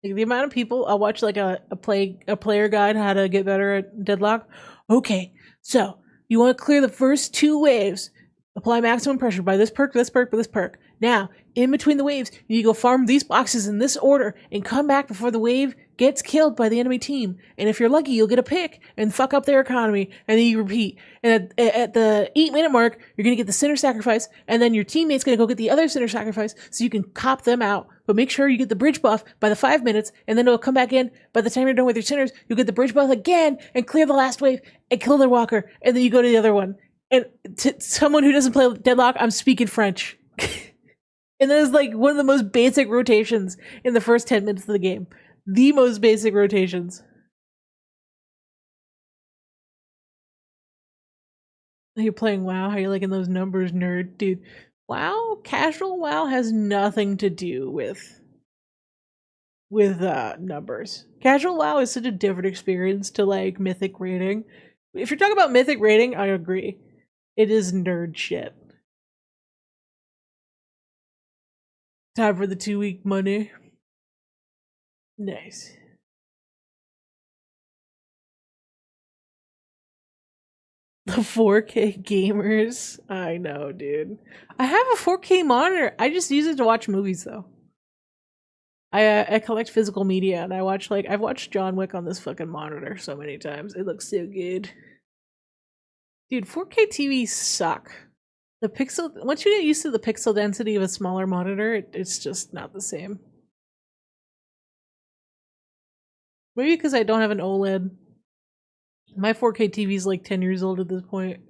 Like, the amount of people I'll watch like a player guide how to get better at Deadlock. Okay, so you want to clear the first 2 waves. Apply maximum pressure by this perk, this perk, this perk. Now, in between the waves, you go farm these boxes in this order and come back before the wave gets killed by the enemy team. And if you're lucky, you'll get a pick and fuck up their economy. And then you repeat. And at the 8-minute mark, you're going to get the center sacrifice. And then your teammate's going to go get the other center sacrifice so you can cop them out. But make sure you get the bridge buff by the 5 minutes. And then it'll come back in. By the time you're done with your centers, you'll get the bridge buff again and clear the last wave and kill their walker. And then you go to the other one. And to someone who doesn't play Deadlock, I'm speaking French. And that is like one of the most basic rotations in the first 10 minutes of the game. The most basic rotations. You're playing WoW, how you liking those numbers, nerd? Dude, WoW, casual WoW has nothing to do with numbers. Casual WoW is such a different experience to like mythic rating. If you're talking about mythic rating, I agree. It is nerd shit. Time for the 2-week money. Nice. The 4K gamers. I know, dude. I have a 4K monitor. I just use it to watch movies though. I collect physical media and I've watched John Wick on this fucking monitor so many times. It looks so good. Dude, 4K TVs suck. The pixel once you get used to the pixel density of a smaller monitor, it's just not the same. Maybe because I don't have an OLED. My 4K TV is like 10 years old at this point.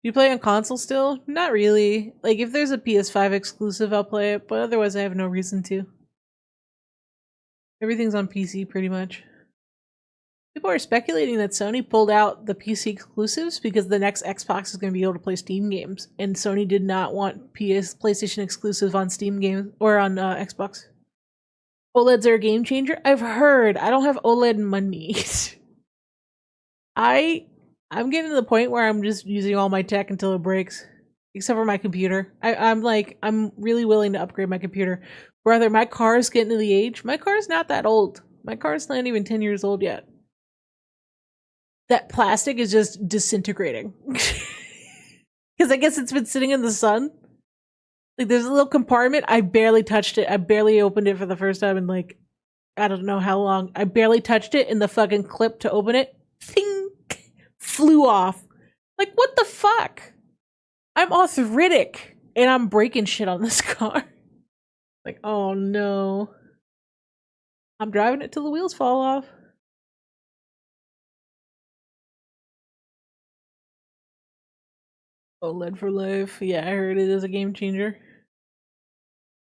You play on console still? Not really. Like, if there's a PS5 exclusive, I'll play it, but otherwise I have no reason to. Everything's on PC, pretty much. People are speculating that Sony pulled out the PC exclusives because the next Xbox is going to be able to play Steam games, and Sony did not want PlayStation exclusive on Steam games or on Xbox. OLEDs are a game changer? I've heard. I don't have OLED money. I'm getting to the point where I'm just using all my tech until it breaks. Except for my computer. I'm really willing to upgrade my computer. Brother, my car is getting to the age. My car is not that old. My car is not even 10 years old yet. That plastic is just disintegrating. Because I guess it's been sitting in the sun. Like, there's a little compartment. I barely touched it. I barely opened it for the first time in, like, I don't know how long. I barely touched it, and the fucking clip to open it, ting, flew off. Like, what the fuck? I'm arthritic, and I'm breaking shit on this car. Like, oh no. I'm driving it till the wheels fall off. OLED for life. Yeah, I heard it is a game changer.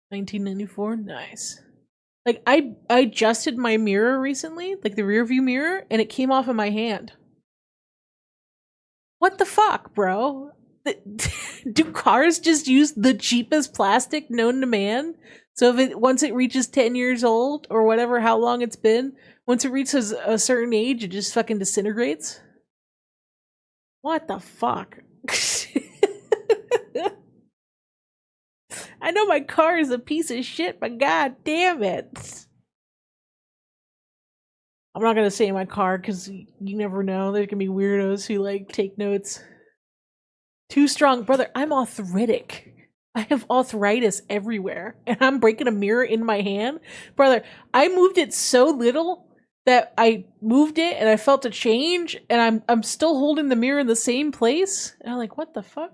1994, nice. Like, I adjusted my mirror recently, like the rear view mirror, and it came off of my hand. What the fuck, bro? Do cars just use the cheapest plastic known to man? So if once it reaches 10 years old or whatever, how long it's been, once it reaches a certain age, it just fucking disintegrates? What the fuck? I know my car is a piece of shit, but god damn it. I'm not gonna say my car because you never know. There can be weirdos who like take notes. Too strong, brother. I'm arthritic. I have arthritis everywhere, and I'm breaking a mirror in my hand, brother. I moved it so little that I moved it, and I felt a change, and I'm still holding the mirror in the same place. And I'm like, what the fuck?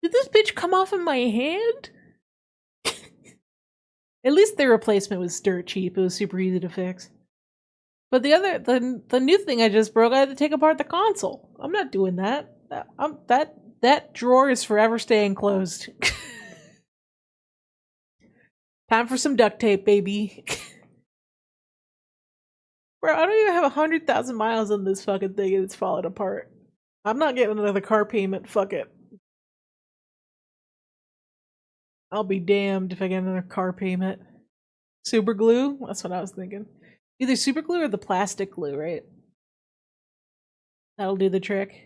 Did this bitch come off of my hand? At least the replacement was dirt cheap. It was super easy to fix. But the new thing I just broke, I had to take apart the console. I'm not doing that. That drawer is forever staying closed. Time for some duct tape, baby. Bro, I don't even have 100,000 miles on this fucking thing and it's falling apart. I'm not getting another car payment. Fuck it. I'll be damned if I get another car payment. Super glue? That's what I was thinking. Either super glue or the plastic glue, right? That'll do the trick.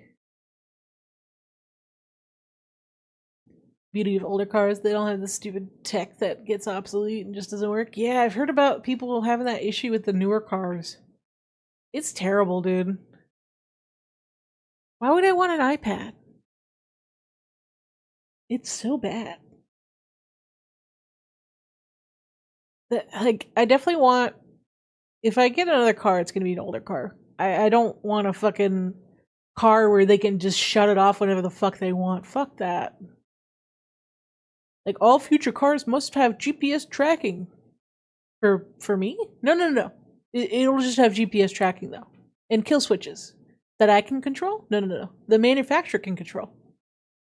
Beauty of older cars, they don't have the stupid tech that gets obsolete and just doesn't work. Yeah, I've heard about people having that issue with the newer cars. It's terrible, dude. Why would I want an iPad? It's so bad. Like, I definitely want... If I get another car, it's gonna be an older car. I don't want a fucking car where they can just shut it off whenever the fuck they want. Fuck that. Like, all future cars must have GPS tracking. For me? No. It'll just have GPS tracking, though. And kill switches. That I can control? No. The manufacturer can control.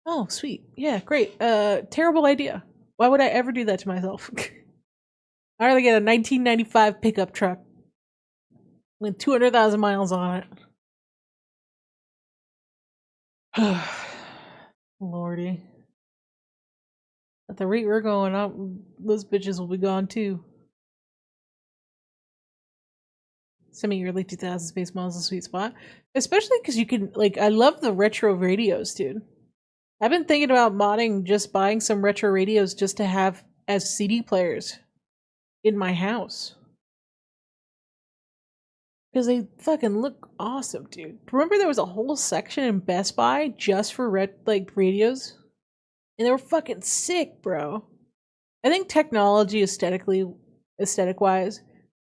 Oh, sweet. Yeah, great. Terrible idea. Why would I ever do that to myself? I'd rather get a 1995 pickup truck with 200,000 miles on it. Lordy. At the rate we're going up, those bitches will be gone too. Semi-early 2000s space models a sweet spot. Especially because you can, like, I love the retro radios, dude. I've been thinking about modding, just buying some retro radios just to have as CD players in my house. Because they fucking look awesome, dude. Remember there was a whole section in Best Buy just for radios? And they were fucking sick, bro. I think technology aesthetic wise,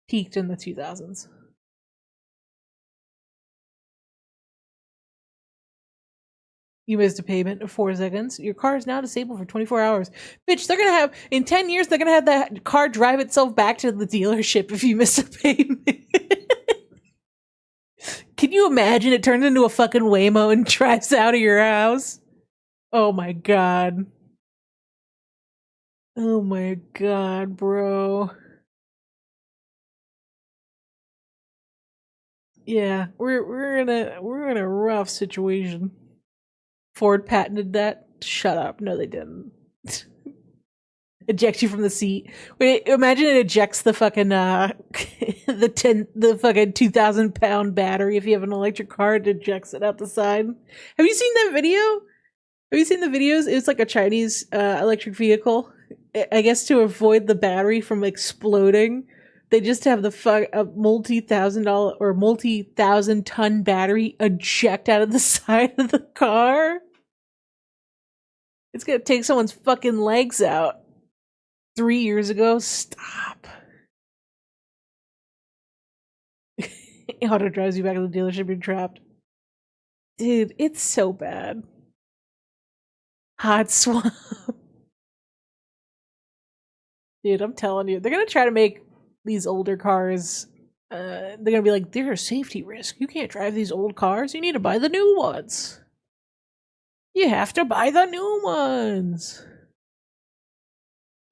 peaked in the 2000s. You missed a payment of 4 seconds. Your car is now disabled for 24 hours. Bitch, they're gonna have, in 10 years, they're gonna have that car drive itself back to the dealership if you miss a payment. Can you imagine it turns into a fucking Waymo and drives out of your house? Oh my god. Oh my god, bro. Yeah, we're in a rough situation. Ford patented that. Shut up. No, they didn't. Eject you from the seat. Wait, imagine it ejects the fucking the fucking 2,000-pound battery if you have an electric car. It ejects it out the side. Have you seen that video? Have you seen the videos? It's like a Chinese electric vehicle. I guess to avoid the battery from exploding, they just have a multi-thousand-dollar or multi-thousand-ton battery eject out of the side of the car. It's gonna take someone's fucking legs out. 3 years ago? Stop. Auto drives you back to the dealership, you're trapped. Dude, it's so bad. Hot swap. Dude, I'm telling you, they're gonna try to make these older cars. They're gonna be like, they're a safety risk. You can't drive these old cars. You need to buy the new ones. You have to buy the new ones.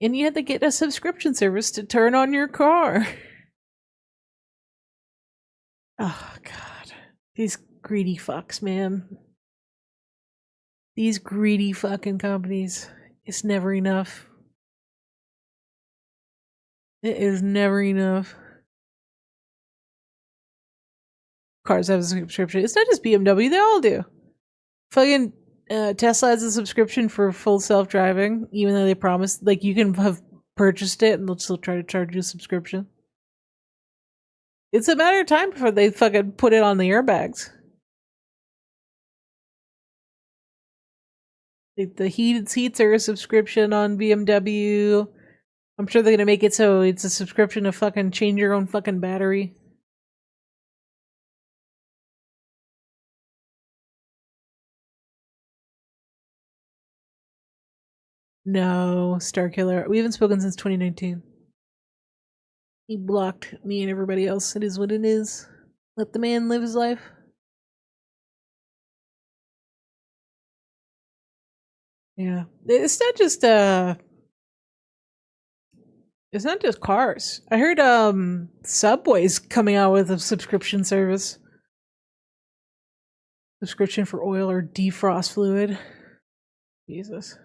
And you have to get a subscription service to turn on your car. Oh, God. These greedy fucks, man. These greedy fucking companies. It's never enough. It is never enough. Cars have a subscription. It's not just BMW, they all do. Fucking Tesla has a subscription for full self-driving, even though they promised, like, you can have purchased it and they'll still try to charge you a subscription. It's a matter of time before they fucking put it on the airbags. The heated seats are a subscription on BMW. I'm sure they're gonna make it so it's a subscription to fucking change your own fucking battery. No, Starkiller. We haven't spoken since 2019. He blocked me and everybody else. It is what it is. Let the man live his life. Yeah. It's not just cars. I heard Subway's coming out with a subscription service. Subscription for oil or defrost fluid. Jesus.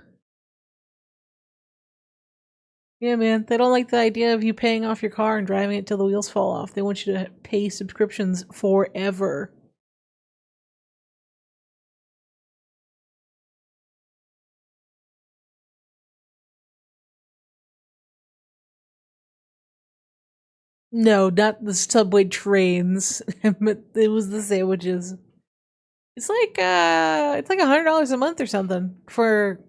Yeah, man. They don't like the idea of you paying off your car and driving it till the wheels fall off. They want you to pay subscriptions forever. No, not the subway trains. It was the sandwiches. It's like $100 a month or something for,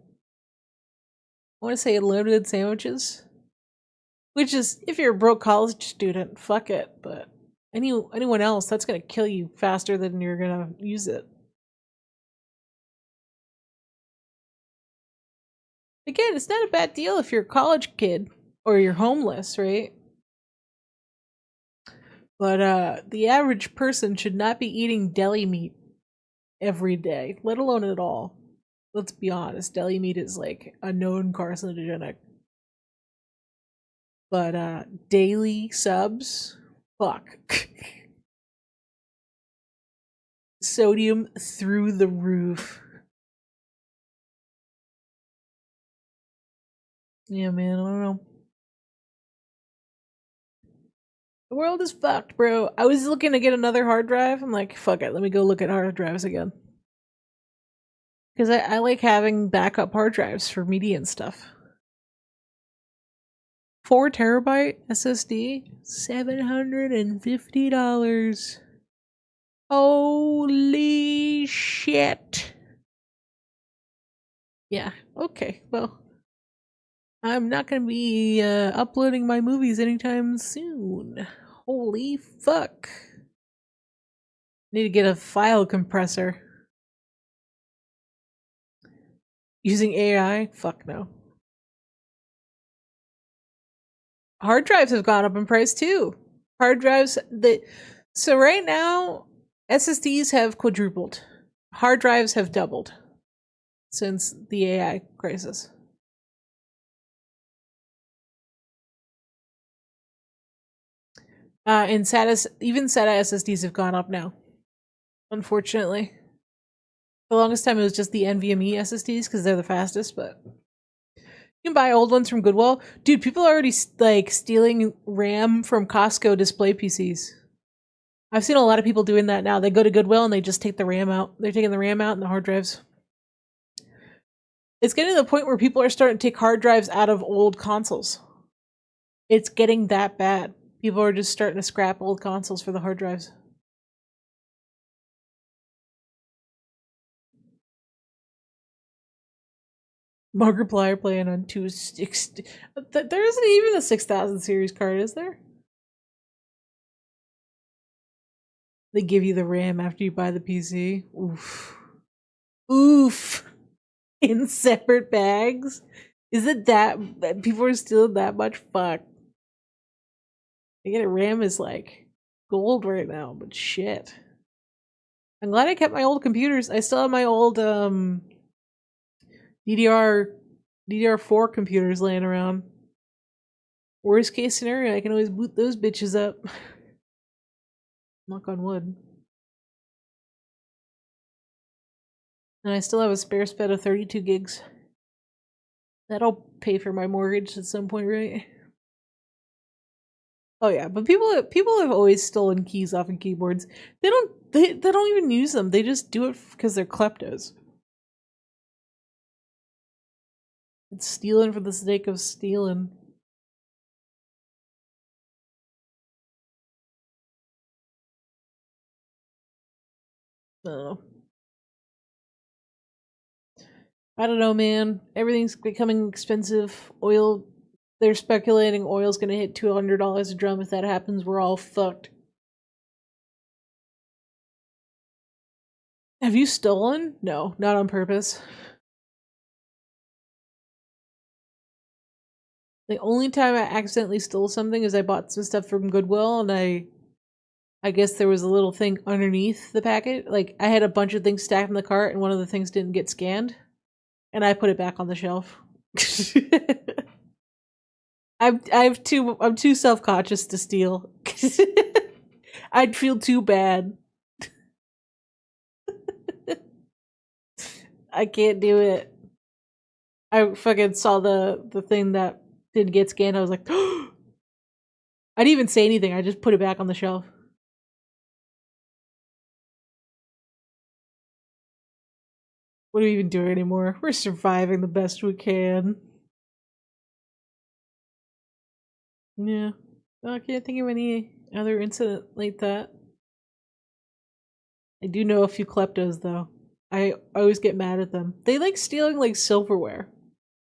I want to say, unlimited sandwiches. Which is, if you're a broke college student, fuck it. But anyone else, that's gonna kill you faster than you're gonna use it. Again, it's not a bad deal if you're a college kid or you're homeless, right? But the average person should not be eating deli meat every day, let alone at all. Let's be honest, deli meat is like a known carcinogenic. But daily subs, fuck. Sodium through the roof. Yeah, man, I don't know. The world is fucked, bro. I was looking to get another hard drive. I'm like, fuck it, let me go look at hard drives again. Because I like having backup hard drives for media and stuff. 4 terabyte SSD, $750. Holy shit. Yeah, okay, well, I'm not gonna be uploading my movies anytime soon. Holy fuck. Need to get a file compressor. Using AI? Fuck no. Hard drives have gone up in price too. Hard drives so right now SSDs have quadrupled. Hard drives have doubled since the AI crisis. And SATA, even SATA SSDs have gone up now. Unfortunately, the longest time it was just the NVMe SSDs because they're the fastest. But you can buy old ones from Goodwill, dude. People are already like stealing RAM from Costco display PCs. I've seen a lot of people doing that now. They go to Goodwill and they just take the RAM out. They're taking the RAM out and the hard drives. It's getting to the point where people are starting to take hard drives out of old consoles. It's getting that bad. People are just starting to scrap old consoles for the hard drives. Markiplier playing on there isn't even a 6000 series card, is there? They give you the RAM after you buy the PC. Oof. Oof. In separate bags? Is it that people are stealing that much? Fuck. I get it, RAM is like gold right now, but shit. I'm glad I kept my old computers. I still have my old DDR4 computers laying around. Worst case scenario, I can always boot those bitches up. Knock on wood. And I still have a spare sped of 32 gigs. That'll pay for my mortgage at some point, right? Oh yeah, but people have always stolen keys off of keyboards. They don't even use them. They just do it because they're kleptos. It's stealing for the sake of stealing. Oh. I don't know, man. Everything's becoming expensive. Oil, they're speculating oil's gonna hit $200 a drum. If that happens, we're all fucked. Have you stolen? No, not on purpose. The only time I accidentally stole something is I bought some stuff from Goodwill and I guess there was a little thing underneath the packet. Like I had a bunch of things stacked in the cart and one of the things didn't get scanned and I put it back on the shelf. I'm too self-conscious to steal. I'd feel too bad. I can't do it. I fucking saw the thing that didn't get scanned. I was like, I didn't even say anything. I just put it back on the shelf. What are we even doing anymore? We're surviving the best we can. Yeah. I can't think of any other incident like that. I do know a few kleptos though. I always get mad at them. They like stealing like silverware.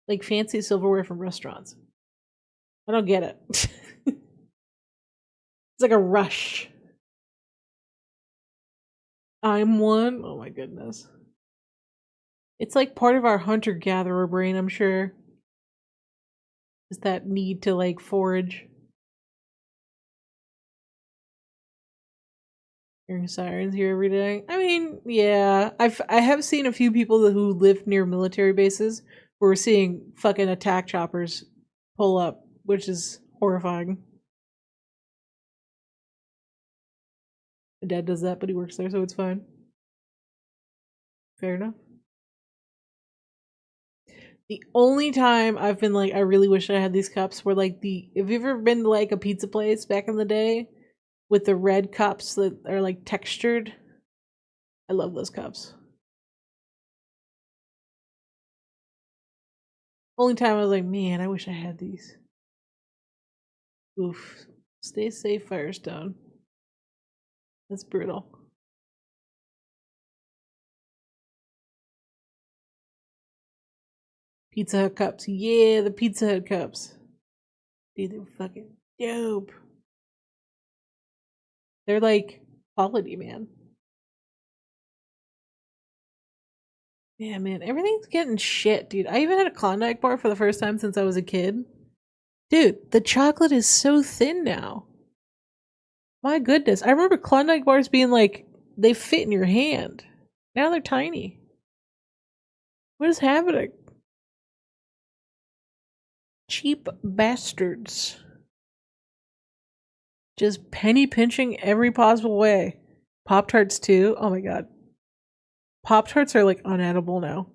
Like fancy silverware from restaurants. I don't get it. It's like a rush. I'm one. Oh my goodness. It's like part of our hunter gatherer brain, I'm sure. Is that need to like forage. Hearing sirens here every day. I mean, yeah, I have seen a few people who live near military bases who are seeing fucking attack choppers pull up, which is horrifying. My dad does that, but he works there, so it's fine. Fair enough. The only time I've been like, I really wish I had these cups were like have you ever been to like a pizza place back in the day with the red cups that are like textured? I love those cups. Only time I was like, man, I wish I had these. Oof. Stay safe, Firestone. That's brutal. Pizza Hut cups. Yeah, the Pizza Hut cups. Dude, they're fucking dope. They're like quality, man. Yeah, man, everything's getting shit, dude. I even had a Klondike bar for the first time since I was a kid. Dude, the chocolate is so thin now. My goodness. I remember Klondike bars being like, they fit in your hand. Now they're tiny. What is happening? Cheap bastards. Just penny pinching every possible way. Pop Tarts too? Oh my god. Pop Tarts are like unedible now.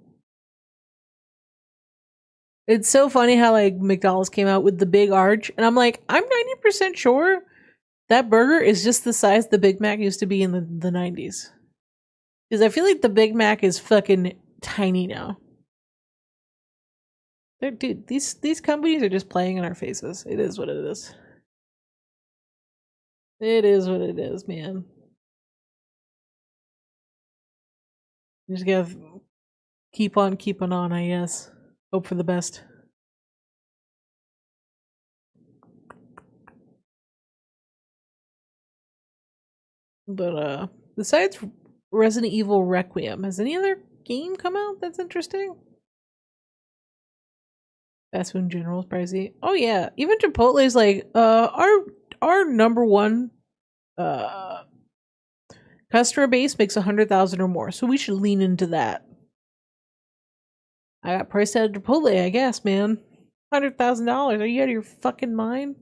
It's so funny how like McDonald's came out with the big arch, and I'm like, I'm 90% sure that burger is just the size the Big Mac used to be in the 90s. Because I feel like the Big Mac is fucking tiny now. Dude, these companies are just playing in our faces. It is what it is. It is what it is, man. You just gotta keep on keeping on, I guess. Hope for the best. But besides Resident Evil Requiem, has any other game come out that's interesting? Fast food in general is pricey. Oh yeah, even Chipotle is like our number one uh customer base makes 100,000 or more, so we should lean into that. I got priced out of Chipotle, I guess, man. $100,000. Are you out of your fucking mind?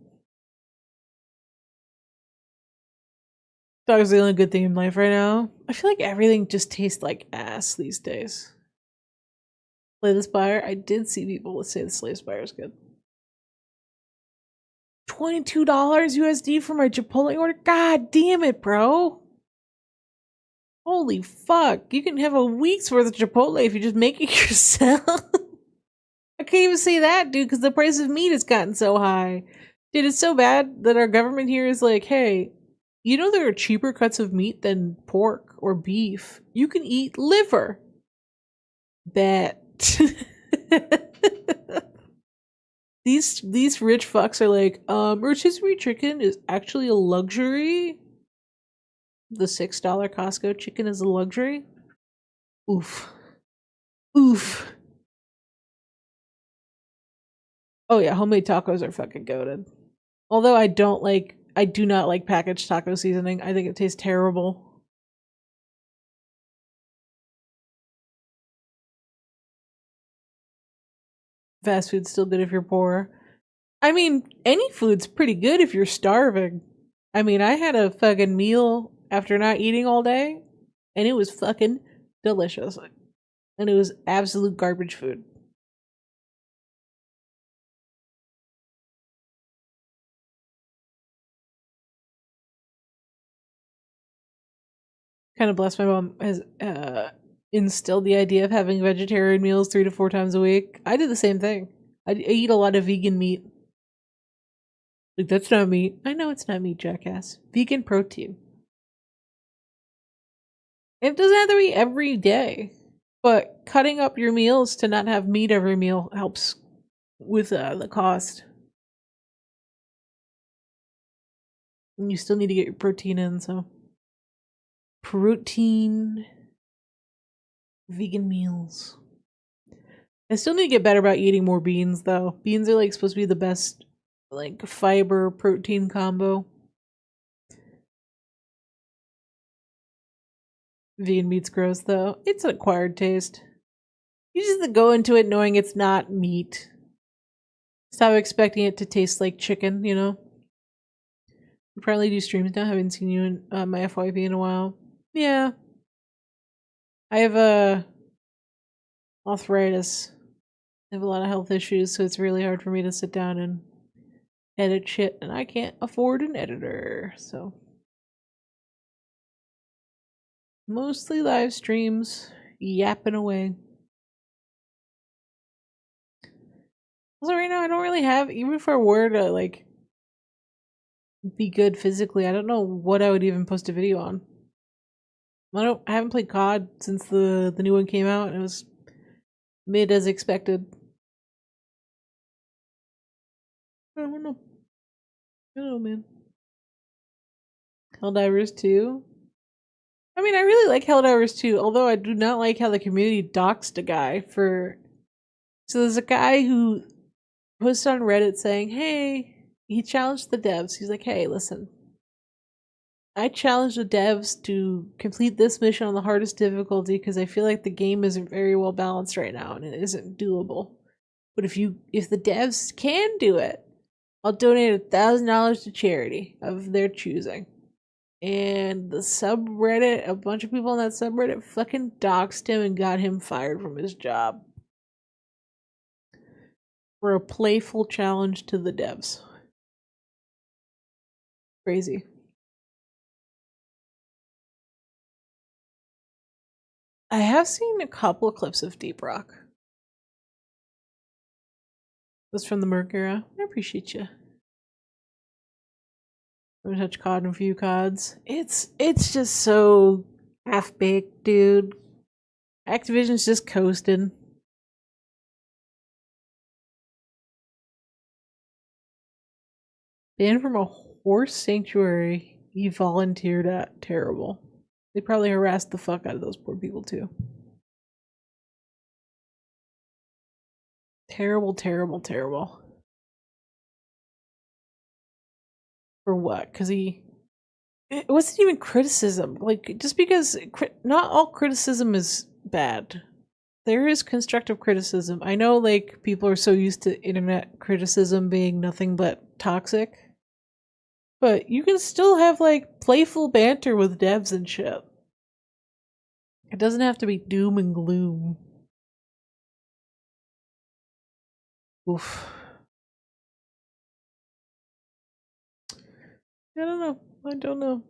Dog's the only good thing in life right now. I feel like everything just tastes like ass these days. Slay the Spire. I did see people say the Slay the Spire is good. $22 USD for my Chipotle order? God damn it, bro. Holy fuck. You can have a week's worth of Chipotle if you just make it yourself. I can't even say that, dude, because the price of meat has gotten so high. Dude, it's so bad that our government here is like, hey, you know there are cheaper cuts of meat than pork or beef. You can eat liver. Bet. These rich fucks are like, rotisserie chicken is actually a luxury. The $6 Costco chicken is a luxury. Oof. Oof. Oh yeah, homemade tacos are fucking goated. Although I do not like packaged taco seasoning. I think it tastes terrible. Fast food's still good if you're poor. I mean, any food's pretty good if you're starving. I mean, I had a fucking meal after not eating all day, and it was fucking delicious. And it was absolute garbage food. Kind of blessed my mom has instilled the idea of having vegetarian meals 3 to 4 times a week. I did the same thing. I eat a lot of vegan meat. Like, that's not meat. I know it's not meat, jackass. Vegan protein. It doesn't have to be every day, but cutting up your meals to not have meat every meal helps with the cost. And you still need to get your protein in, so. Protein. Vegan meals. I still need to get better about eating more beans, though. Beans are like supposed to be the best, like, fiber protein combo. Vegan meat's gross, though. It's an acquired taste. You just have to go into it knowing it's not meat. Stop expecting it to taste like chicken, you know? You probably do streams now. Haven't seen you in my FYP in a while. Yeah. I have arthritis. I have a lot of health issues, so it's really hard for me to sit down and edit shit, and I can't afford an editor, so mostly live streams, yapping away. Also, right now I don't really have, even if I were to like be good physically, I don't know what I would even post a video on. I haven't played COD since the new one came out, and it was mid as expected. I don't know. I don't know, man. Helldivers 2. I mean, I really like Helldivers 2, although I do not like how the community doxed a guy for. So there's a guy who posted on Reddit saying, hey, he challenged the devs. He's like, hey, listen, I challenge the devs to complete this mission on the hardest difficulty because I feel like the game isn't very well balanced right now and it isn't doable. But if the devs can do it, I'll donate $1,000 to charity of their choosing. And the subreddit, a bunch of people on that subreddit fucking doxed him and got him fired from his job for a playful challenge to the devs. Crazy. I have seen a couple of clips of Deep Rock. That's from the Merc era. I appreciate you. I'm gonna touch COD and a few CODs. It's just so half baked, dude. Activision's just coasting. Banned from a horse sanctuary he volunteered at. Terrible. They probably harassed the fuck out of those poor people too. Terrible, terrible, terrible. For what? Because it wasn't even criticism. Like, just because not all criticism is bad. There is constructive criticism. I know, like, people are so used to internet criticism being nothing but toxic. But you can still have, like, playful banter with devs and shit. It doesn't have to be doom and gloom. Oof. I don't know. I don't know.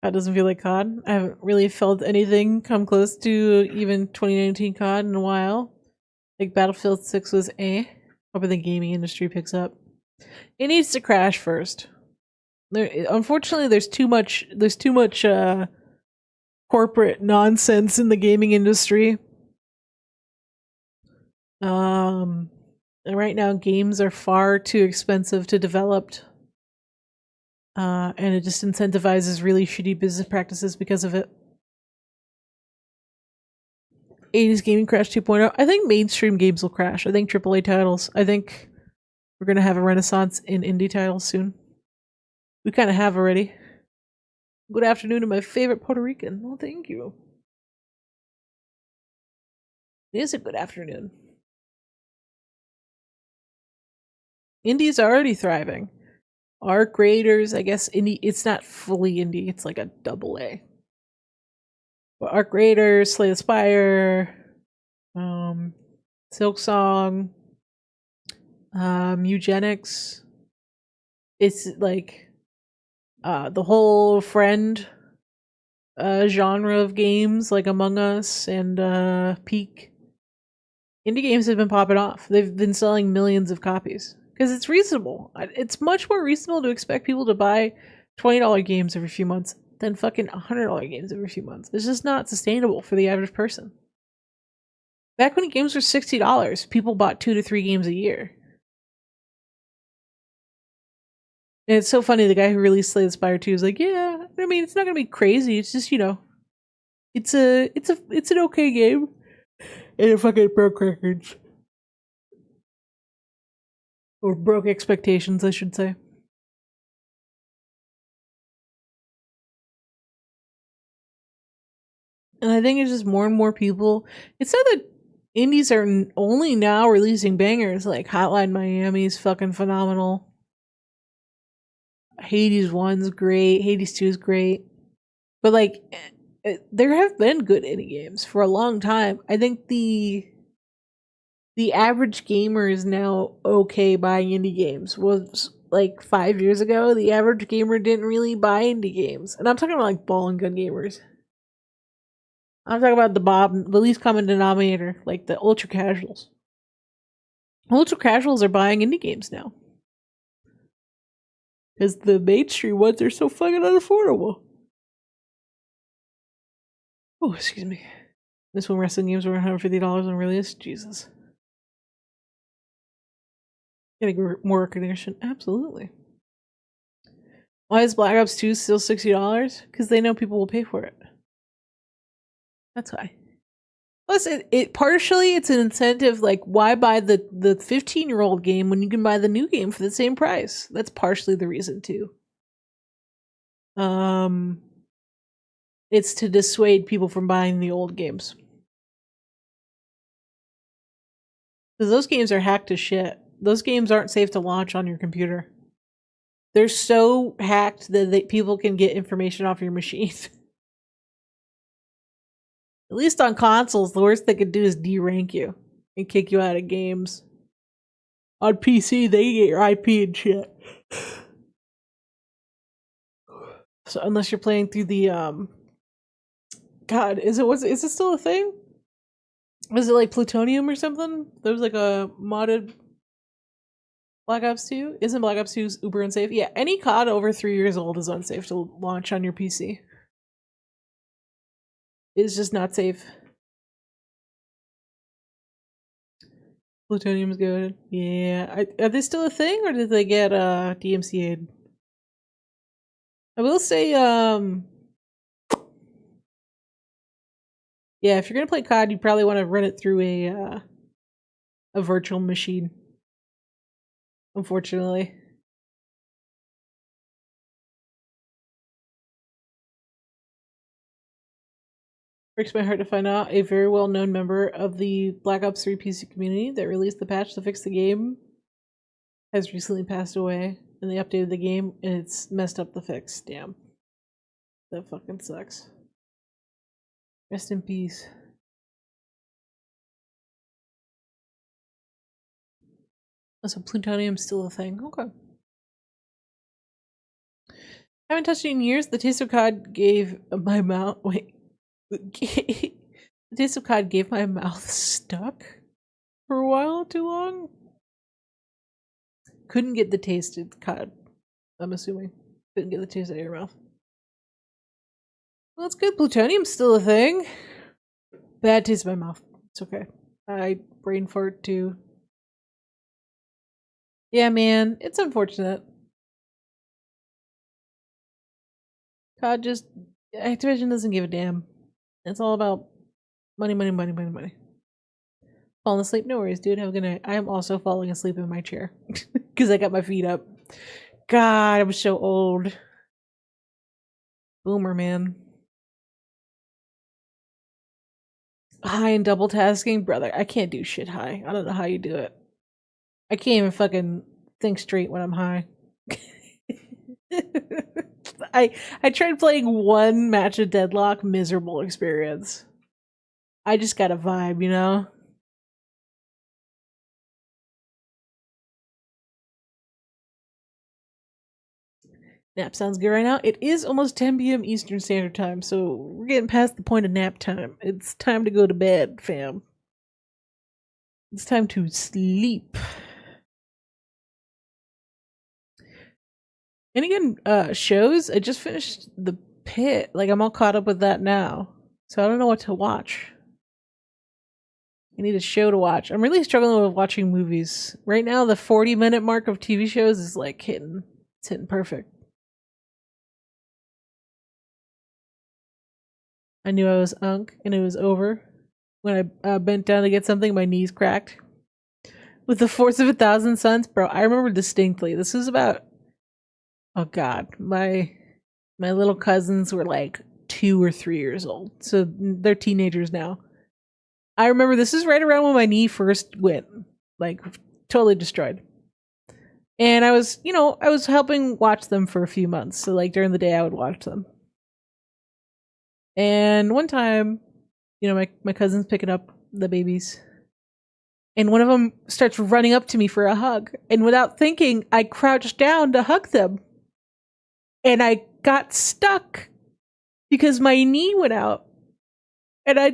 That doesn't feel like COD. I haven't really felt anything come close to even 2019 COD in a while. Like Battlefield 6 was hoping the gaming industry picks up. It needs to crash first. Unfortunately, there's too much corporate nonsense in the gaming industry. And right now games are far too expensive to develop. And it just incentivizes really shitty business practices because of it. 80s gaming crash 2.0. I think mainstream games will crash. I think AAA titles. I think we're going to have a renaissance in indie titles soon. We kind of have already. Good afternoon to my favorite Puerto Rican. Well, thank you. It is a good afternoon. Indie's already thriving. Arc Raiders, I guess indie. It's not fully indie. It's like a AA. But Arc Raiders, Slay the Spire, Silk Song, Eugenics. It's like the whole friend genre of games, like Among Us and Peak. Indie games have been popping off. They've been selling millions of copies because it's reasonable. It's much more reasonable to expect people to buy $20 games every few months than fucking $100 games every few months. It's just not sustainable for the average person. Back when games were $60, people bought 2 to 3 games a year. And it's so funny, the guy who released Slay the Spire 2 is like, yeah, I mean, it's not gonna be crazy. It's just, it's an okay game. And it fucking broke records. Or broke expectations, I should say. And I think it's just more and more people. It's not that indies are only now releasing bangers. Like Hotline Miami's fucking phenomenal. Hades 1's great. Hades 2's great. But like, there have been good indie games for a long time. I think the average gamer is now okay buying indie games. Was like 5 years ago, the average gamer didn't really buy indie games, and I'm talking about like ball and gun gamers. I'm talking about the least common denominator, like the ultra casuals. Ultra casuals are buying indie games now because the mainstream ones are so fucking unaffordable. Oh, excuse me. This when wrestling games were $150 on release. Jesus. Getting more recognition. Absolutely. Why is Black Ops 2 still $60? Because they know people will pay for it. That's why. Plus, it partially it's an incentive. Like, why buy the 15-year-old game when you can buy the new game for the same price? That's partially the reason too. It's to dissuade people from buying the old games because those games are hacked to shit. Those games aren't safe to launch on your computer. They're so hacked that people can get information off your machine. At least on consoles, the worst they could do is derank you and kick you out of games. On PC, they get your IP and shit. So unless you're playing through the God, is it still a thing? Was it like Plutonium or something? There was like a modded Black Ops 2? Isn't Black Ops 2 uber unsafe? Yeah, any COD over 3 years old is unsafe to launch on your PC. It's just not safe. Plutonium's good. Yeah. Are they still a thing or did they get DMCA'd? I will say, yeah, if you're gonna play COD, you probably want to run it through a virtual machine. Unfortunately. Breaks my heart to find out a very well-known member of the Black Ops 3 PC community that released the patch to fix the game has recently passed away, and they updated the game, and it's messed up the fix. Damn. That fucking sucks. Rest in peace. Oh, so plutonium's still a thing. Okay. I haven't touched it in years. The taste of COD gave my mouth... Wait. The taste of COD gave my mouth stuck for a while too long. Couldn't get the taste of COD, I'm assuming. Couldn't get the taste out of your mouth. Well, it's good. Plutonium's still a thing. Bad taste in my mouth. It's okay. I brain fart too. Yeah, man. It's unfortunate. COD just... Activision doesn't give a damn. It's all about money, money, money, money, money. Falling asleep? No worries, dude. Have a good night. I am also falling asleep in my chair. Because I got my feet up. God, I'm so old. Boomer, man. High and double tasking? Brother, I can't do shit high. I don't know how you do it. I can't even fucking think straight when I'm high. I tried playing one match of Deadlock, miserable experience. I just got a vibe, you know? Nap sounds good right now. It is almost 10 p.m. Eastern Standard Time, so we're getting past the point of nap time. It's time to go to bed, fam. It's time to sleep. And again, shows, I just finished The Pit. Like, I'm all caught up with that now. So I don't know what to watch. I need a show to watch. I'm really struggling with watching movies. Right now, the 40-minute mark of TV shows is like hitting perfect. I knew I was unk and it was over. When I bent down to get something, my knees cracked. With the force of 1,000 suns, bro, I remember distinctly. This was about, oh god, my little cousins were like 2 or 3 years old. So they're teenagers now. I remember this is right around when my knee first went, like totally destroyed. And I was helping watch them for a few months. So like during the day I would watch them. And one time, my cousin's picking up the babies. And one of them starts running up to me for a hug. And without thinking, I crouched down to hug them. And I got stuck because my knee went out. And I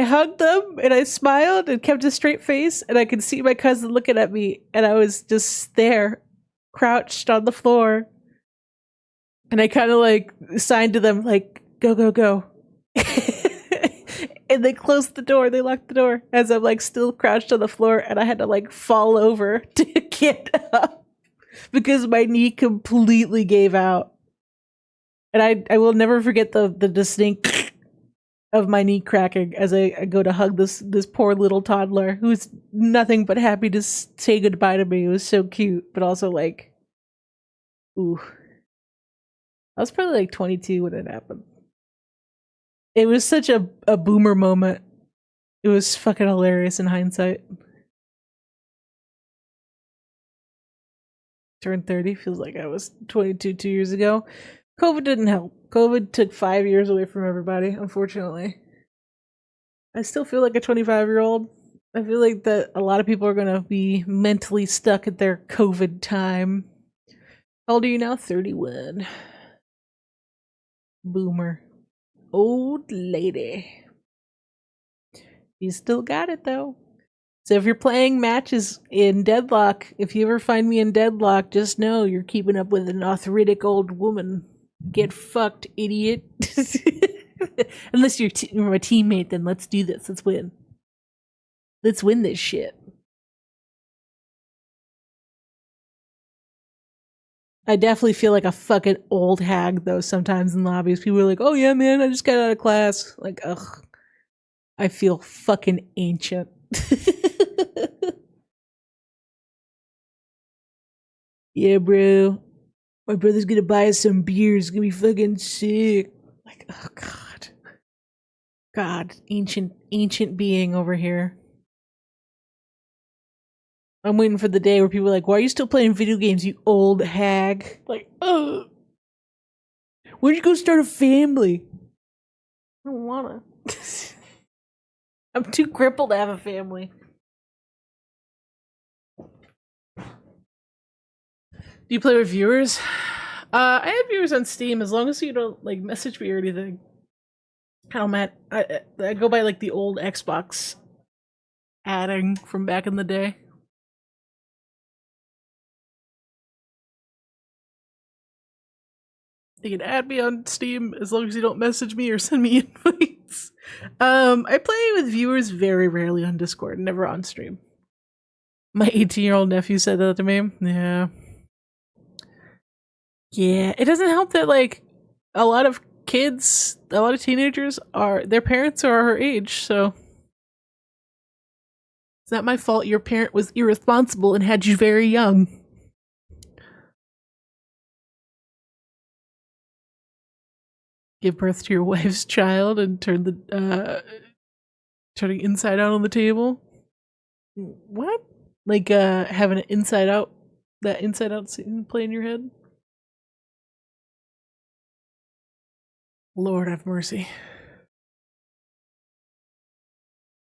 hugged them and I smiled and kept a straight face. And I could see my cousin looking at me. And I was just there, crouched on the floor. And I kind of like signed to them, like, go, go, go. And they closed the door. They locked the door as I'm like still crouched on the floor. And I had to like fall over to get up because my knee completely gave out. And I will never forget the distinct of my knee cracking as I go to hug this poor little toddler who's nothing but happy to say goodbye to me. It was so cute, but also like, ooh. I was probably like 22 when it happened. It was such a boomer moment. It was fucking hilarious in hindsight. Turned 30, feels like I was 22 2 years ago. COVID didn't help. COVID took 5 years away from everybody, unfortunately. I still feel like a 25-year-old. I feel like that a lot of people are going to be mentally stuck at their COVID time. How old are you now? 31. Boomer. Old lady. You still got it though. So if you're playing matches in Deadlock, if you ever find me in Deadlock, just know you're keeping up with an arthritic old woman. Get fucked, idiot. Unless you're my teammate, then let's do this. Let's win. Let's win this shit. I definitely feel like a fucking old hag, though, sometimes in lobbies. People are like, oh yeah, man, I just got out of class. Like, ugh. I feel fucking ancient. Yeah, bro. My brother's gonna buy us some beers. It's gonna be fucking sick. Like, oh god. God, ancient being over here. I'm waiting for the day where people are like, why are you still playing video games, you old hag? Like, oh. Why don't you go start a family? I don't wanna. I'm too crippled to have a family. Do you play with viewers? I have viewers on Steam as long as you don't like message me or anything. How Matt, I go by like the old Xbox adding from back in the day. You can add me on Steam as long as you don't message me or send me invites. I play with viewers very rarely on Discord, never on stream. My 18-year-old nephew said that to me. Yeah. Yeah, it doesn't help that like a lot of kids, a lot of teenagers their parents are our age, so it's not my fault your parent was irresponsible and had you very young. Give birth to your wife's child and turning inside out on the table. What? Like having an inside out scene play in your head? Lord have mercy.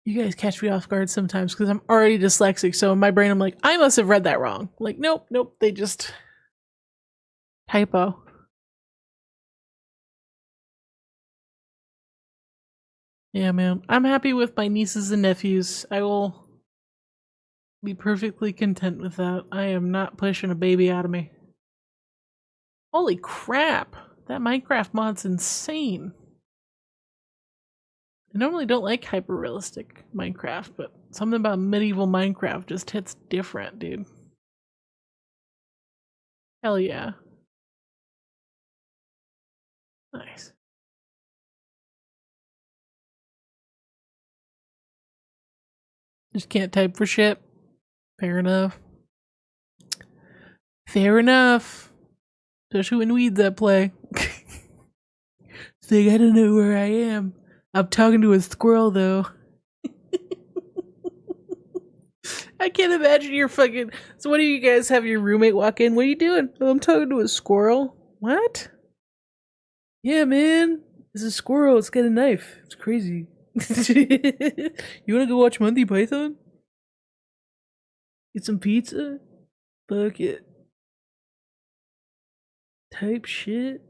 You guys catch me off guard sometimes because I'm already dyslexic, so in my brain I'm like, I must have read that wrong. Like, nope, they just typo. Yeah, man. I'm happy with my nieces and nephews. I will be perfectly content with that. I am not pushing a baby out of me. Holy crap! That Minecraft mod's insane. I normally don't like hyper-realistic Minecraft, but something about medieval Minecraft just hits different, dude. Hell yeah. Nice. Just can't type for shit. Fair enough. Fair enough. Especially when weeds that play. So you gotta know where I am. I'm talking to a squirrel though. I can't imagine you're fucking. So, what do you guys have your roommate walk in? What are you doing? Oh, I'm talking to a squirrel. What? Yeah, man. It's a squirrel. It's got a knife. It's crazy. You wanna go watch Monty Python? Get some pizza? Fuck it. Type shit?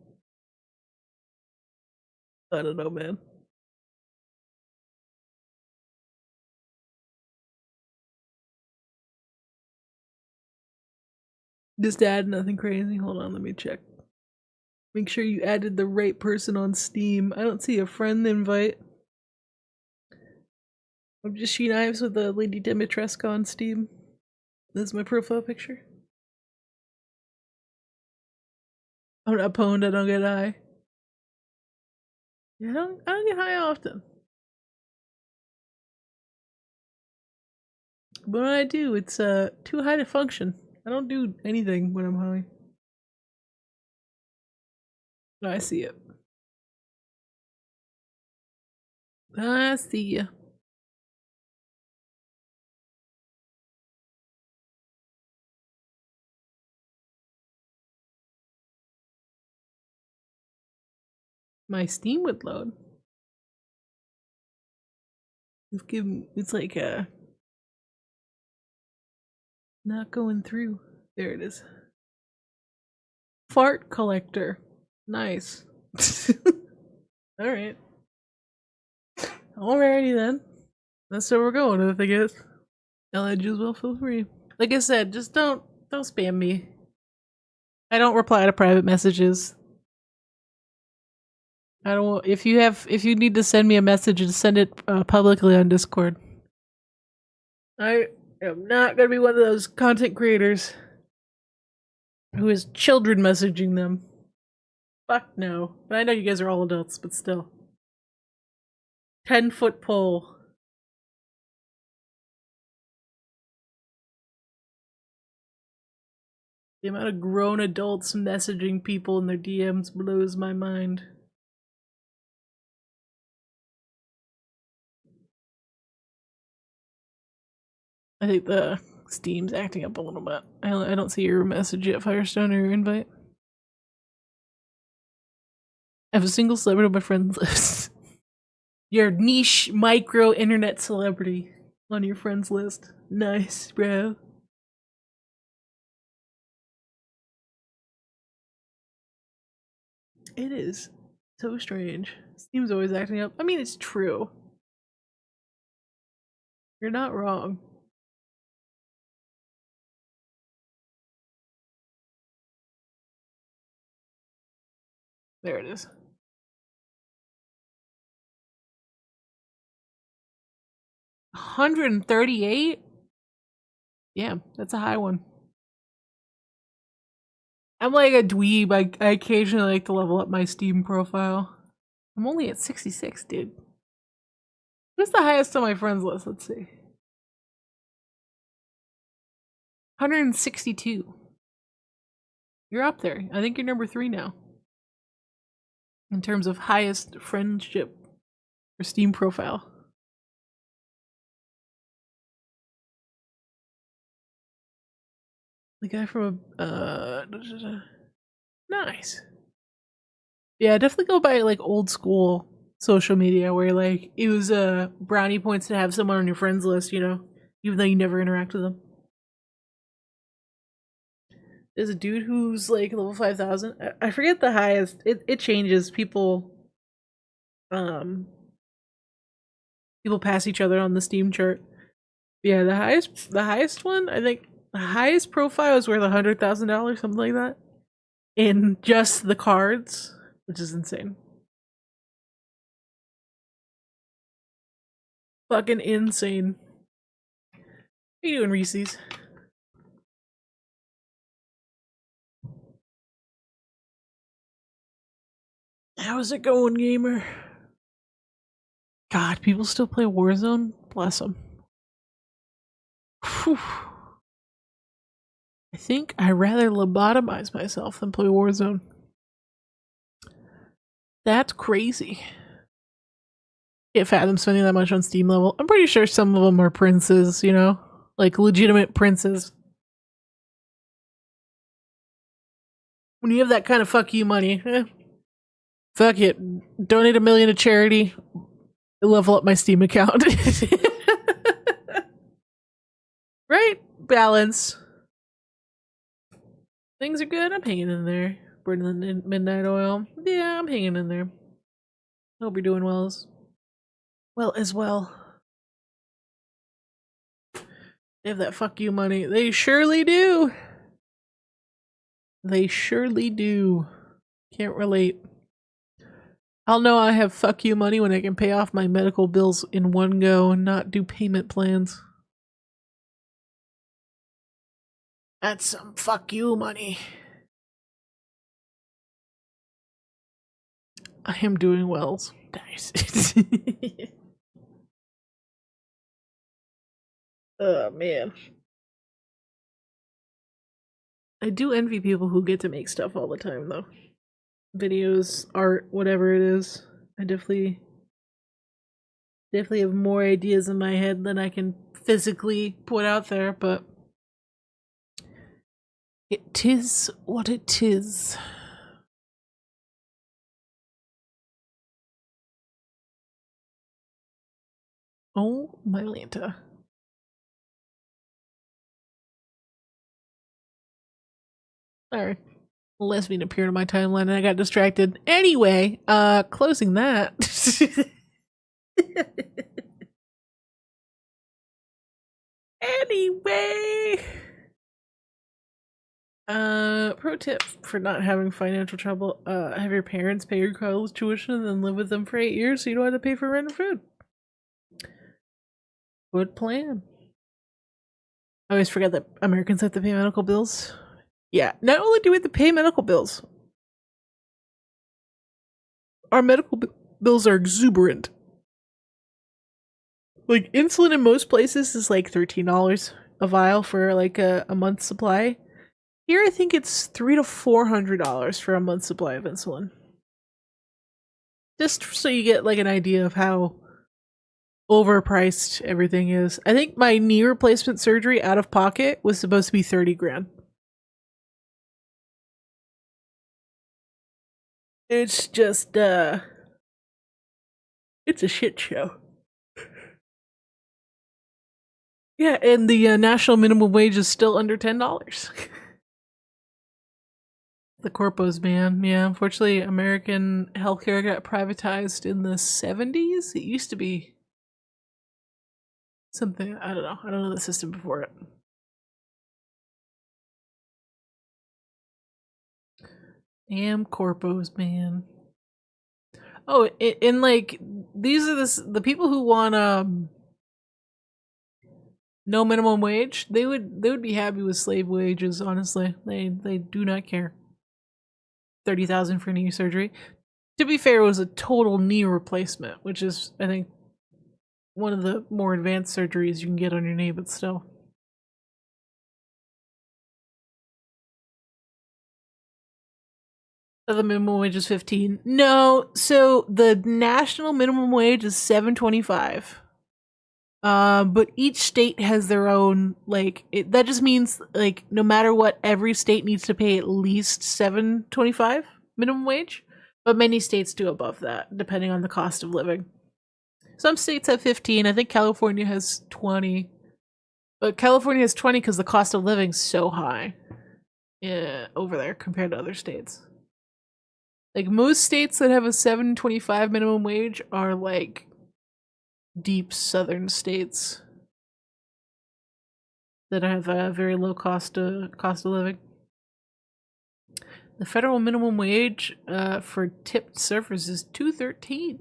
I don't know, man. Just add nothing crazy. Hold on, let me check. Make sure you added the right person on Steam. I don't see a friend invite. I'm just SheKnives with the Lady Dimitrescu on Steam. This is my profile picture. I'm not pwned, I don't get high. Yeah, I don't get high often. But when I do, it's too high to function. I don't do anything when I'm high. I see it. I see ya. My Steam would load. It's like not going through. There it is. Fart collector. Nice. Alright. Alrighty then. That's where we're going with, I guess. LG as well, feel free. Like I said, just don't spam me. I don't reply to private messages. I don't. If you need to send me a message, just send it publicly on Discord. I am not gonna be one of those content creators who is children messaging them. Fuck no. But I know you guys are all adults, but still. 10-foot pole. The amount of grown adults messaging people in their DMs blows my mind. I think the Steam's acting up a little bit. I don't see your message yet, Firestone, or your invite. I have a single celebrity on my friends list. Your niche micro internet celebrity on your friends list. Nice, bro. It is so strange. Steam's always acting up. I mean, it's true. You're not wrong. There it is. $138? Yeah, that's a high one. I'm like a dweeb. I occasionally like to level up my Steam profile. I'm only at 66, dude. What's the highest on my friends list? Let's see. 162. You're up there. I think you're number 3 now. In terms of highest friendship or Steam profile. The guy from nice. Yeah, definitely go by like old school social media where like it was brownie points to have someone on your friends list, you know, even though you never interact with them. There's a dude who's like level 5,000. I forget the highest. It changes. People pass each other on the Steam chart. Yeah, the highest one, I think the highest profile is worth $100,000, something like that. In just the cards, which is insane. Fucking insane. What are you doing, Reese's? How's it going, gamer? God, people still play Warzone? Bless them. Whew. I think I'd rather lobotomize myself than play Warzone. That's crazy. Can't fathom spending that much on Steam level. I'm pretty sure some of them are princes, you know? Like legitimate princes. When you have that kind of fuck you money, Fuck it. Donate $1 million to charity. Level up my Steam account. Right? Balance. Things are good. I'm hanging in there. Burning the midnight oil. Yeah, I'm hanging in there. Hope you're doing well as well. They have that fuck you money. They surely do. They surely do. Can't relate. I'll know I have fuck you money when I can pay off my medical bills in one go and not do payment plans. That's some fuck you money. I am doing well. Nice. Oh man. I do envy people who get to make stuff all the time though. Videos, art, whatever it is. I definitely have more ideas in my head than I can physically put out there, but it is what it is. Oh my Lanta. Sorry. A lesbian appeared on my timeline and I got distracted. Anyway, closing that. Anyway. Pro tip for not having financial trouble, have your parents pay your college tuition and then live with them for 8 years so you don't have to pay for rent or food. Good plan. I always forget that Americans have to pay medical bills. Yeah, not only do we have to pay medical bills, our medical bills are exuberant. Like, insulin in most places is like $13 a vial for like a month's supply. Here, I think it's $300 to $400 for a month's supply of insulin. Just so you get like an idea of how overpriced everything is. I think my knee replacement surgery out of pocket was supposed to be 30 grand. It's just, it's a shit show. Yeah, and the national minimum wage is still under $10. The corpos, man. Yeah, unfortunately, American healthcare got privatized in the 70s. It used to be something, I don't know. I don't know the system before it. Damn corpos, man. Oh, and like, these are the people who want no minimum wage. They would be happy with slave wages, honestly. They do not care. 30,000 for knee surgery. To be fair, it was a total knee replacement, which is, I think, one of the more advanced surgeries you can get on your knee, but still. So the minimum wage is 15. No, so the national minimum wage is $7.25. But each state has their own, like, that just means, like, no matter what, every state needs to pay at least $7.25 minimum wage. But many states do above that, depending on the cost of living. Some states have 15. I think California has 20. But California has 20 because the cost of living is so high over there compared to other states. Like, most states that have a $7.25 minimum wage are, like, deep southern states that have a very low cost of living. The federal minimum wage for tipped servers is $2.13.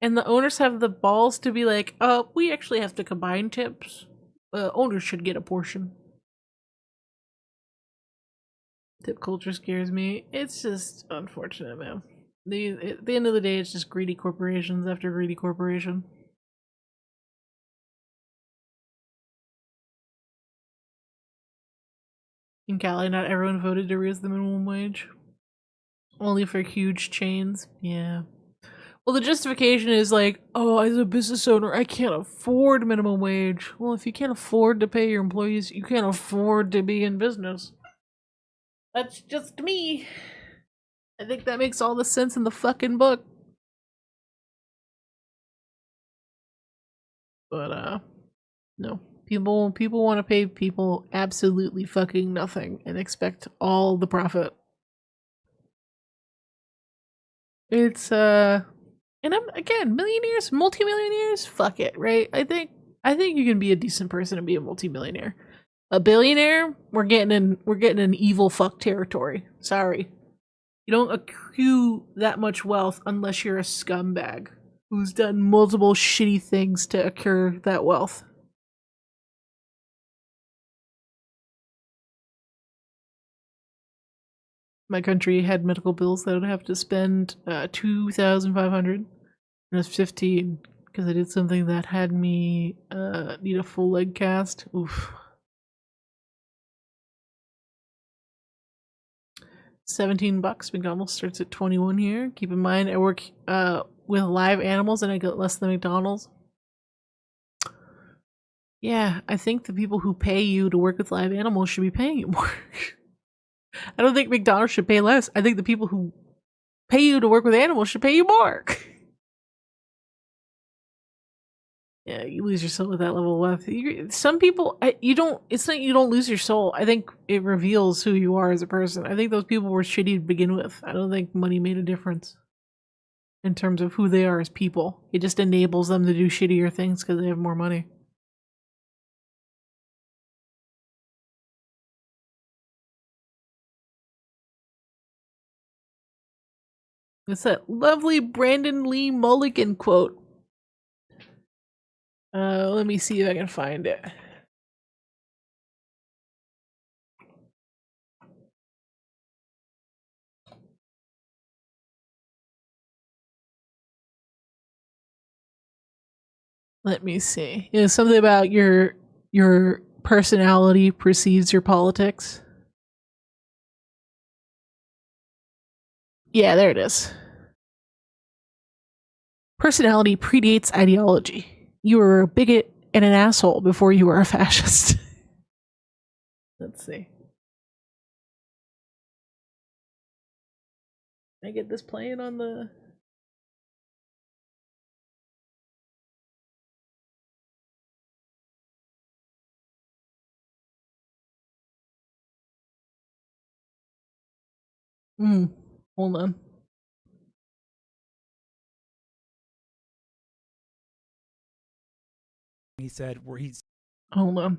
And the owners have the balls to be like, we actually have to combine tips. Owners should get a portion. Tip culture scares me. It's just unfortunate, man. At the end of the day, it's just greedy corporations after greedy corporation. In Cali, not everyone voted to raise the minimum wage. Only for huge chains. Yeah. Well, the justification is like, as a business owner, I can't afford minimum wage. Well, if you can't afford to pay your employees, you can't afford to be in business. That's just me. I think that makes all the sense in the fucking book. But no. People want to pay people absolutely fucking nothing and expect all the profit. It's and again, millionaires, multimillionaires, fuck it, right? I think you can be a decent person and be a multimillionaire. A billionaire, we're getting an evil fuck territory. Sorry. You don't accrue that much wealth unless you're a scumbag who's done multiple shitty things to accrue that wealth. My country had medical bills that I would have to spend $2,500 when I was 15 because I did something that had me need a full leg cast. Oof. $17. McDonald's starts at 21 here. Keep in mind, I work with live animals and I get less than McDonald's. Yeah, I think the people who pay you to work with live animals should be paying you more. I don't think McDonald's should pay less. I think the people who pay you to work with animals should pay you more. Yeah, you lose your soul with that level of wealth. Some people, you don't. It's not you don't lose your soul. I think it reveals who you are as a person. I think those people were shitty to begin with. I don't think money made a difference in terms of who they are as people. It just enables them to do shittier things because they have more money. It's that lovely Brandon Lee Mulligan quote. Let me see if I can find it. Let me see. Something about your personality precedes your politics. Yeah, there it is. Personality predates ideology. You were a bigot and an asshole before you were a fascist. Let's see. Can I get this playing on the... Hold on. He said where he's... Hold on.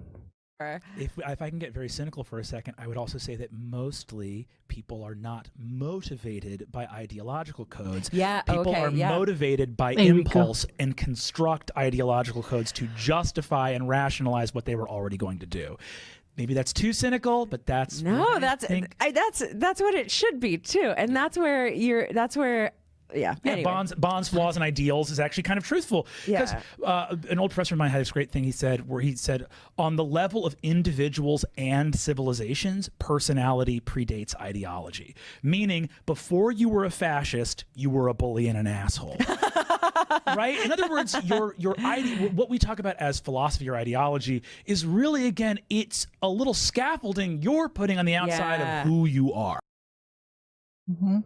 If I can get very cynical for a second, I would also say that mostly people are not motivated by ideological codes. Yeah, people are motivated by impulse and construct ideological codes to justify and rationalize what they were already going to do. Maybe that's too cynical, but that's that's what it should be too, and that's where anyway. Bonds, flaws, and ideals is actually kind of truthful. Because an old professor of mine had this great thing he said, where he said, on the level of individuals and civilizations, personality predates ideology. Meaning, before you were a fascist, you were a bully and an asshole. Right? In other words, what we talk about as philosophy or ideology is really, again, it's a little scaffolding you're putting on the outside of who you are. Mm-hmm.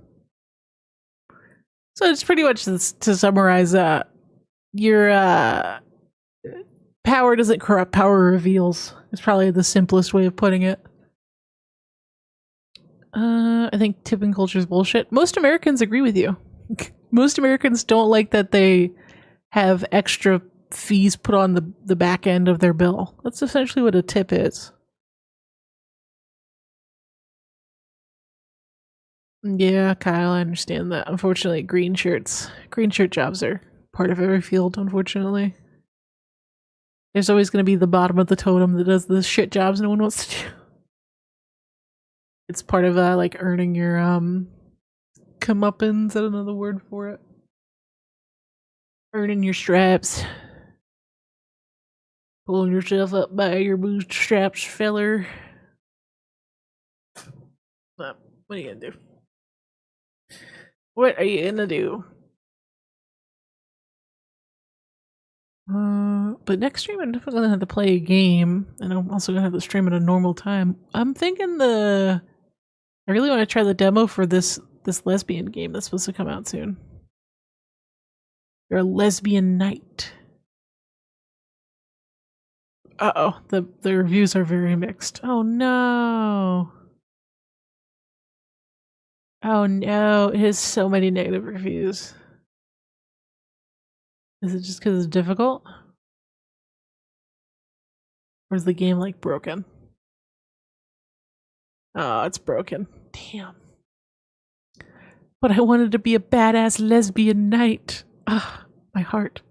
So it's pretty much to summarize, your power doesn't corrupt, power reveals. It's probably the simplest way of putting it. I think tipping culture is bullshit. Most Americans agree with you. Most Americans don't like that they have extra fees put on the back end of their bill. That's essentially what a tip is. Yeah, Kyle, I understand that. Unfortunately, green shirt jobs are part of every field, unfortunately. There's always going to be the bottom of the totem that does the shit jobs no one wants to do. It's part of like earning your comeuppance. Is that another word for it? Earning your stripes. Pulling yourself up by your bootstraps, feller. What are you gonna do? What are you gonna do? But next stream I'm definitely gonna have to play a game, and I'm also gonna have to stream at a normal time. I'm thinking I really want to try the demo for this this lesbian game that's supposed to come out soon. You're a lesbian knight. Uh-oh, the reviews are very mixed. Oh no. Oh no, it has so many negative reviews. Is it just because it's difficult? Or is the game like broken? Oh, it's broken. Damn. But I wanted to be a badass lesbian knight. Ah, my heart.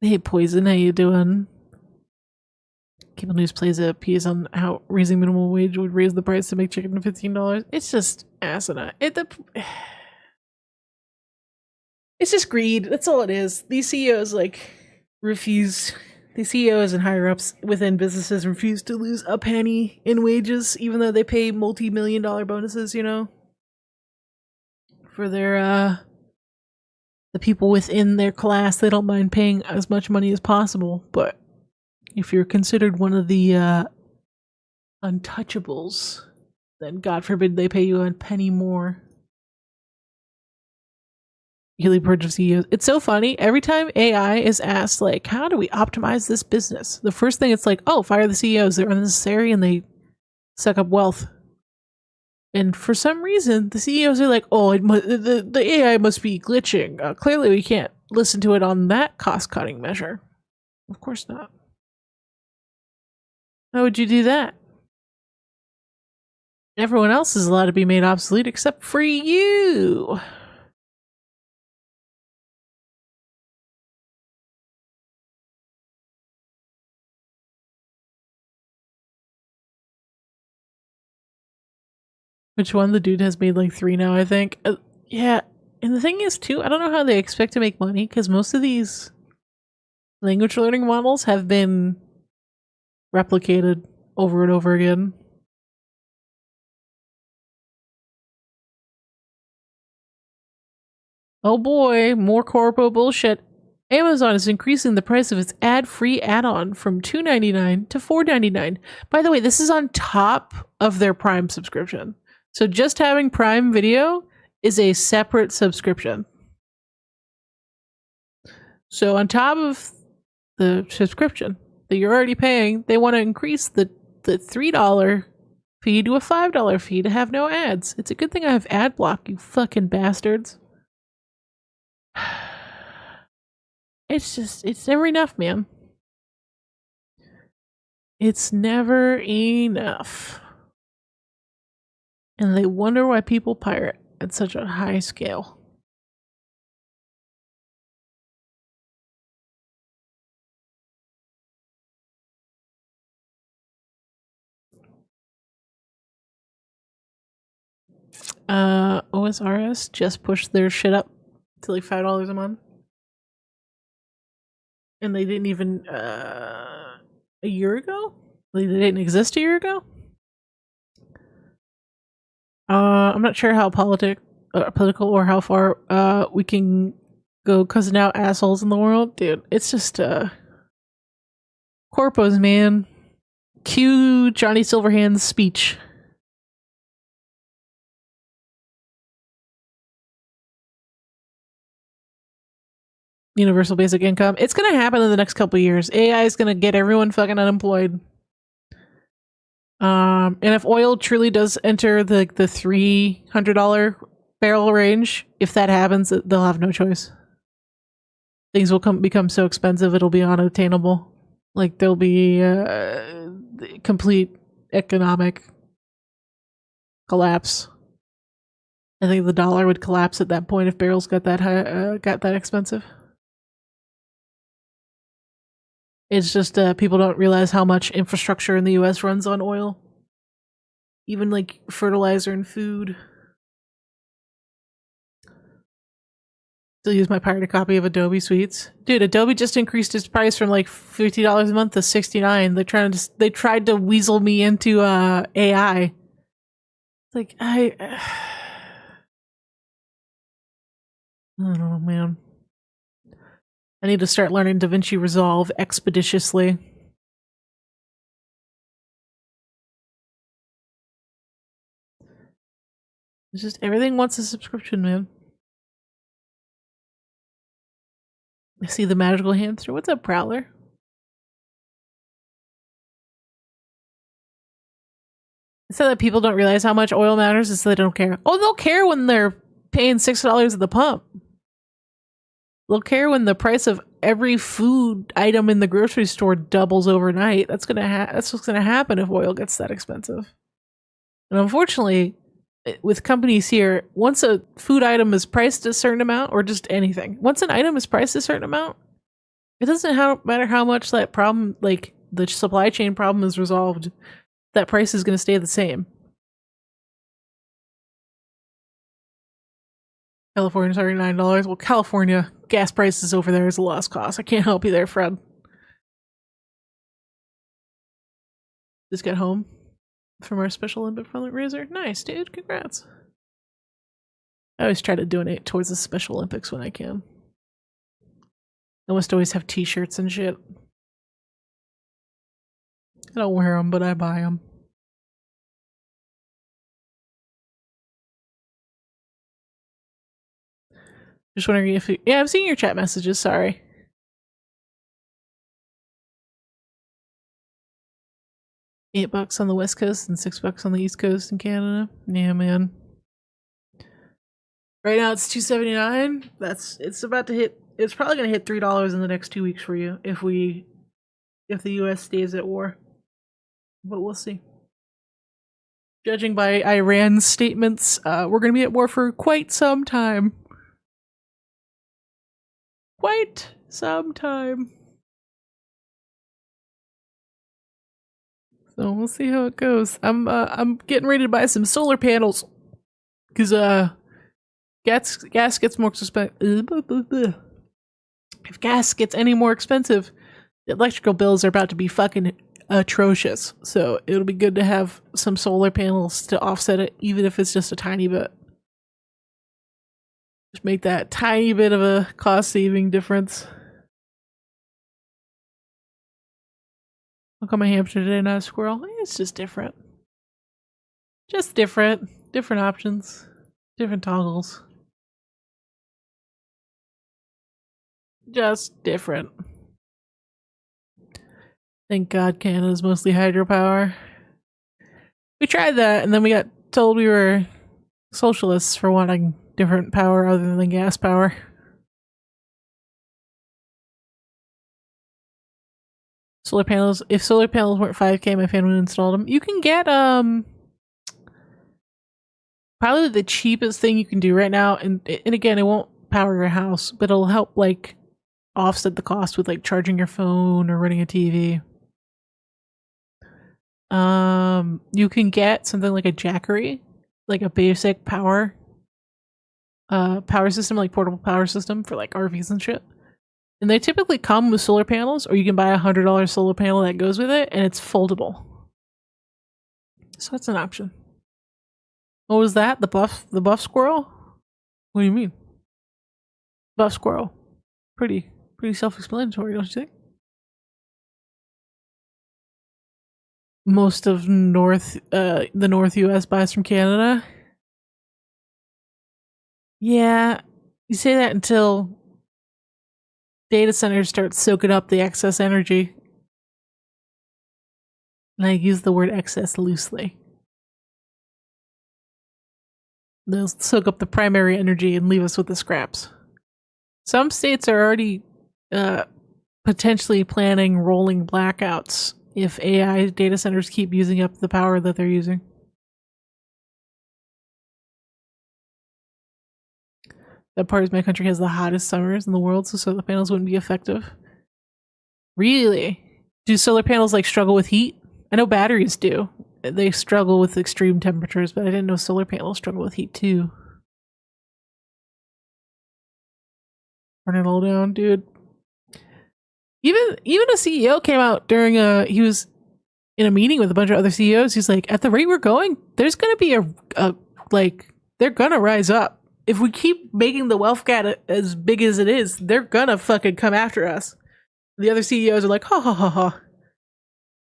Hey, Poison, how you doing? Cable News plays a piece on how raising minimum wage would raise the price to make chicken to $15. It's just asinine. It's just greed. That's all it is. These CEOs refuse. The CEOs and higher ups within businesses refuse to lose a penny in wages, even though they pay multi-million-dollar bonuses. For their the people within their class. They don't mind paying as much money as possible, but if you're considered one of the untouchables, then God forbid they pay you a penny more. Yearly purge of CEOs. It's so funny. Every time AI is asked, how do we optimize this business? The first thing it's fire the CEOs. They're unnecessary and they suck up wealth. And for some reason, the CEOs are the AI must be glitching. Clearly, we can't listen to it on that cost-cutting measure. Of course not. How would you do that? Everyone else is allowed to be made obsolete except for you. Which one? The dude has made 3 now, I think. Yeah. And the thing is, too, I don't know how they expect to make money because most of these language learning models have been replicated over and over again. Oh boy, more corpo bullshit. Amazon is increasing the price of its ad-free add-on from $2.99 to $4.99. By the way, this is on top of their Prime subscription. So just having Prime Video is a separate subscription. So on top of the subscription that you're already paying, they want to increase the $3 fee to a $5 fee to have no ads. It's a good thing I have ad block, you fucking bastards. It's never enough, man. It's never enough. And they wonder why people pirate at such a high scale. OSRS just pushed their shit up to $5 a month. And they didn't even, a year ago? They didn't exist a year ago? I'm not sure how political or how far we can go cussing out assholes in the world. Dude, it's just corpos, man. Cue Johnny Silverhand's speech. Universal basic income. It's gonna happen in the next couple of years. AI is gonna get everyone fucking unemployed. And if oil truly does enter the $300 barrel range, if that happens, they'll have no choice. Things will become so expensive it'll be unattainable. There'll be complete economic collapse. I think the dollar would collapse at that point if barrels got that high, got that expensive. It's just people don't realize how much infrastructure in the US runs on oil. Even fertilizer and food. Still use my pirated copy of Adobe Suites. Dude, Adobe just increased its price from $50 a month to $69. They tried to weasel me into AI. I don't know, man. I need to start learning DaVinci Resolve expeditiously. It's just everything wants a subscription, man. I see the magical hamster. What's up, Prowler? It's so that people don't realize how much oil matters, is so they don't care. Oh, they'll care when they're paying $6 at the pump. They'll care when the price of every food item in the grocery store doubles overnight. That's what's gonna happen if oil gets that expensive. And unfortunately, with companies here, once a food item is priced a certain amount, or just anything, once an item is priced a certain amount, it doesn't matter how much that problem, like the supply chain problem, is resolved. That price is going to stay the same. California's already $9. Well, California gas prices over there is a lost cause. I can't help you there, Fred. Just got home from our Special Olympic fundraiser. Nice, dude. Congrats. I always try to donate towards the Special Olympics when I can. I must always have t-shirts and shit. I don't wear them, but I buy them. Just wondering if you, yeah, I'm seeing your chat messages, sorry. $8 on the West Coast and $6 on the East Coast in Canada. Yeah, man. Right now it's $2.79. It's about to hit. It's probably gonna hit $3 in the next 2 weeks for you if the U.S. stays at war. But we'll see. Judging by Iran's statements, we're gonna be at war for quite some time. Quite some time. So we'll see how it goes. I'm getting ready to buy some solar panels because gas gets more expensive. If gas gets any more expensive, the electrical bills are about to be fucking atrocious. So it'll be good to have some solar panels to offset it, even if it's just a tiny bit. Just make that tiny bit of a cost saving difference. Look on my hamster today, not a squirrel. It's just different. Just different. Different options. Different toggles. Just different. Thank God Canada's mostly hydropower. We tried that and then we got told we were socialists for wanting different power other than gas power. Solar panels. If solar panels weren't 5K, my family would install them. You can get probably the cheapest thing you can do right now, and again, it won't power your house, but it'll help like offset the cost with like charging your phone or running a TV. You can get something like a Jackery, like a basic power system, like portable power system for like RVs and shit. And they typically come with solar panels, or you can buy $100 solar panel that goes with it, and it's foldable. So that's an option. What was that? The buff squirrel? What do you mean? Buff squirrel. Pretty self-explanatory, don't you think? Most of the North US buys from Canada. Yeah, you say that until data centers start soaking up the excess energy. And I use the word excess loosely. They'll soak up the primary energy and leave us with the scraps. Some states are already potentially planning rolling blackouts if AI data centers keep using up the power that they're using. That part of my country has the hottest summers in the world, so solar panels wouldn't be effective. Really? Do solar panels like struggle with heat? I know batteries do. They struggle with extreme temperatures, but I didn't know solar panels struggle with heat too. Turn it all down, dude. Even a CEO came out during he was in a meeting with a bunch of other CEOs. He's like, at the rate we're going, there's gonna be a like they're gonna rise up. if we keep making the wealth gap as big as it is, they're gonna fucking come after us. The other CEOs are like, ha ha ha ha.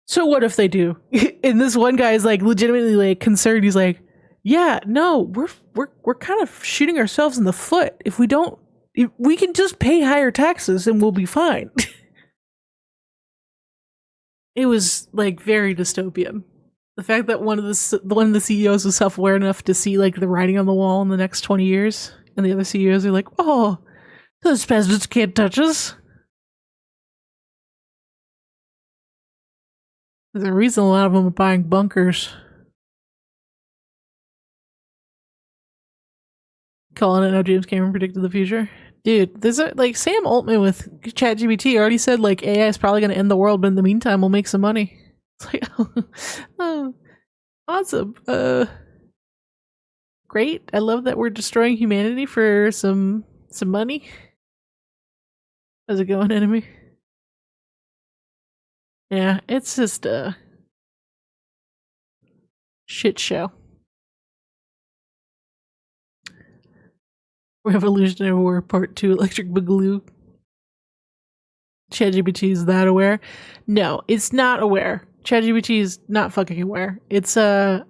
So what if they do? And this one guy is like legitimately like concerned. He's like, yeah, no, we're kind of shooting ourselves in the foot. If we can just pay higher taxes and we'll be fine. It was like very dystopian. The fact that one of the CEOs was self-aware enough to see like the writing on the wall in the next 20 years, and the other CEOs are like, oh, those peasants can't touch us. There's a reason a lot of them are buying bunkers. Calling it how James Cameron predicted the future. Dude, there's like Sam Altman with ChatGPT already said like AI is probably going to end the world, but in the meantime, we'll make some money. It's like, oh, awesome. Great. I love that we're destroying humanity for some money. How's it going, enemy? Yeah, it's just a shit show. Revolutionary War Part 2 Electric Boogaloo. ChatGPT is that aware? No, it's not aware. ChatGPT is not fucking aware. It's a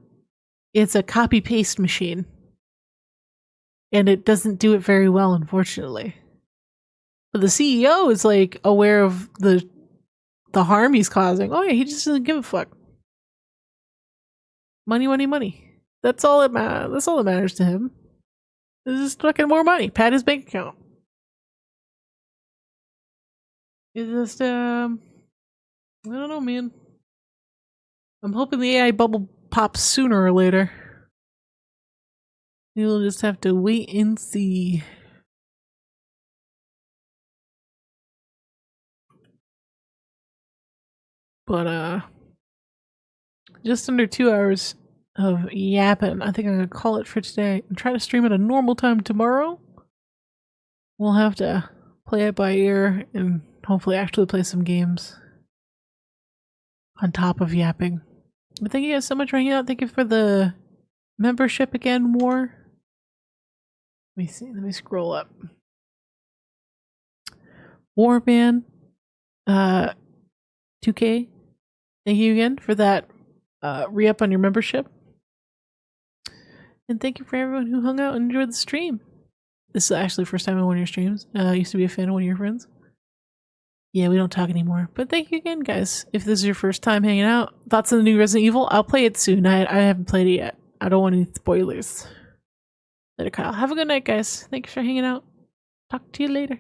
copy paste machine. And it doesn't do it very well, unfortunately. But the CEO is like aware of the harm he's causing. Oh yeah, he just doesn't give a fuck. Money, money, money. That's all that matters. That's all that matters to him. This is fucking more money. Pat his bank account. It's just I don't know, man. I'm hoping the AI bubble pops sooner or later. You'll just have to wait and see. But just under 2 hours of yapping. I think I'm gonna call it for today and try to stream at a normal time tomorrow. We'll have to play it by ear and hopefully actually play some games on top of yapping. But thank you guys so much for hanging out. Thank you for the membership again, War. Let me see. Let me scroll up. Warband, 2K. Thank you again for that re-up on your membership. And thank you for everyone who hung out and enjoyed the stream. This is actually the first time in one of your streams. I used to be a fan of one of your friends. Yeah, we don't talk anymore. But thank you again, guys. If this is your first time hanging out, thoughts on the new Resident Evil? I'll play it soon. I haven't played it yet. I don't want any spoilers. Later, Kyle. Have a good night, guys. Thanks for hanging out. Talk to you later.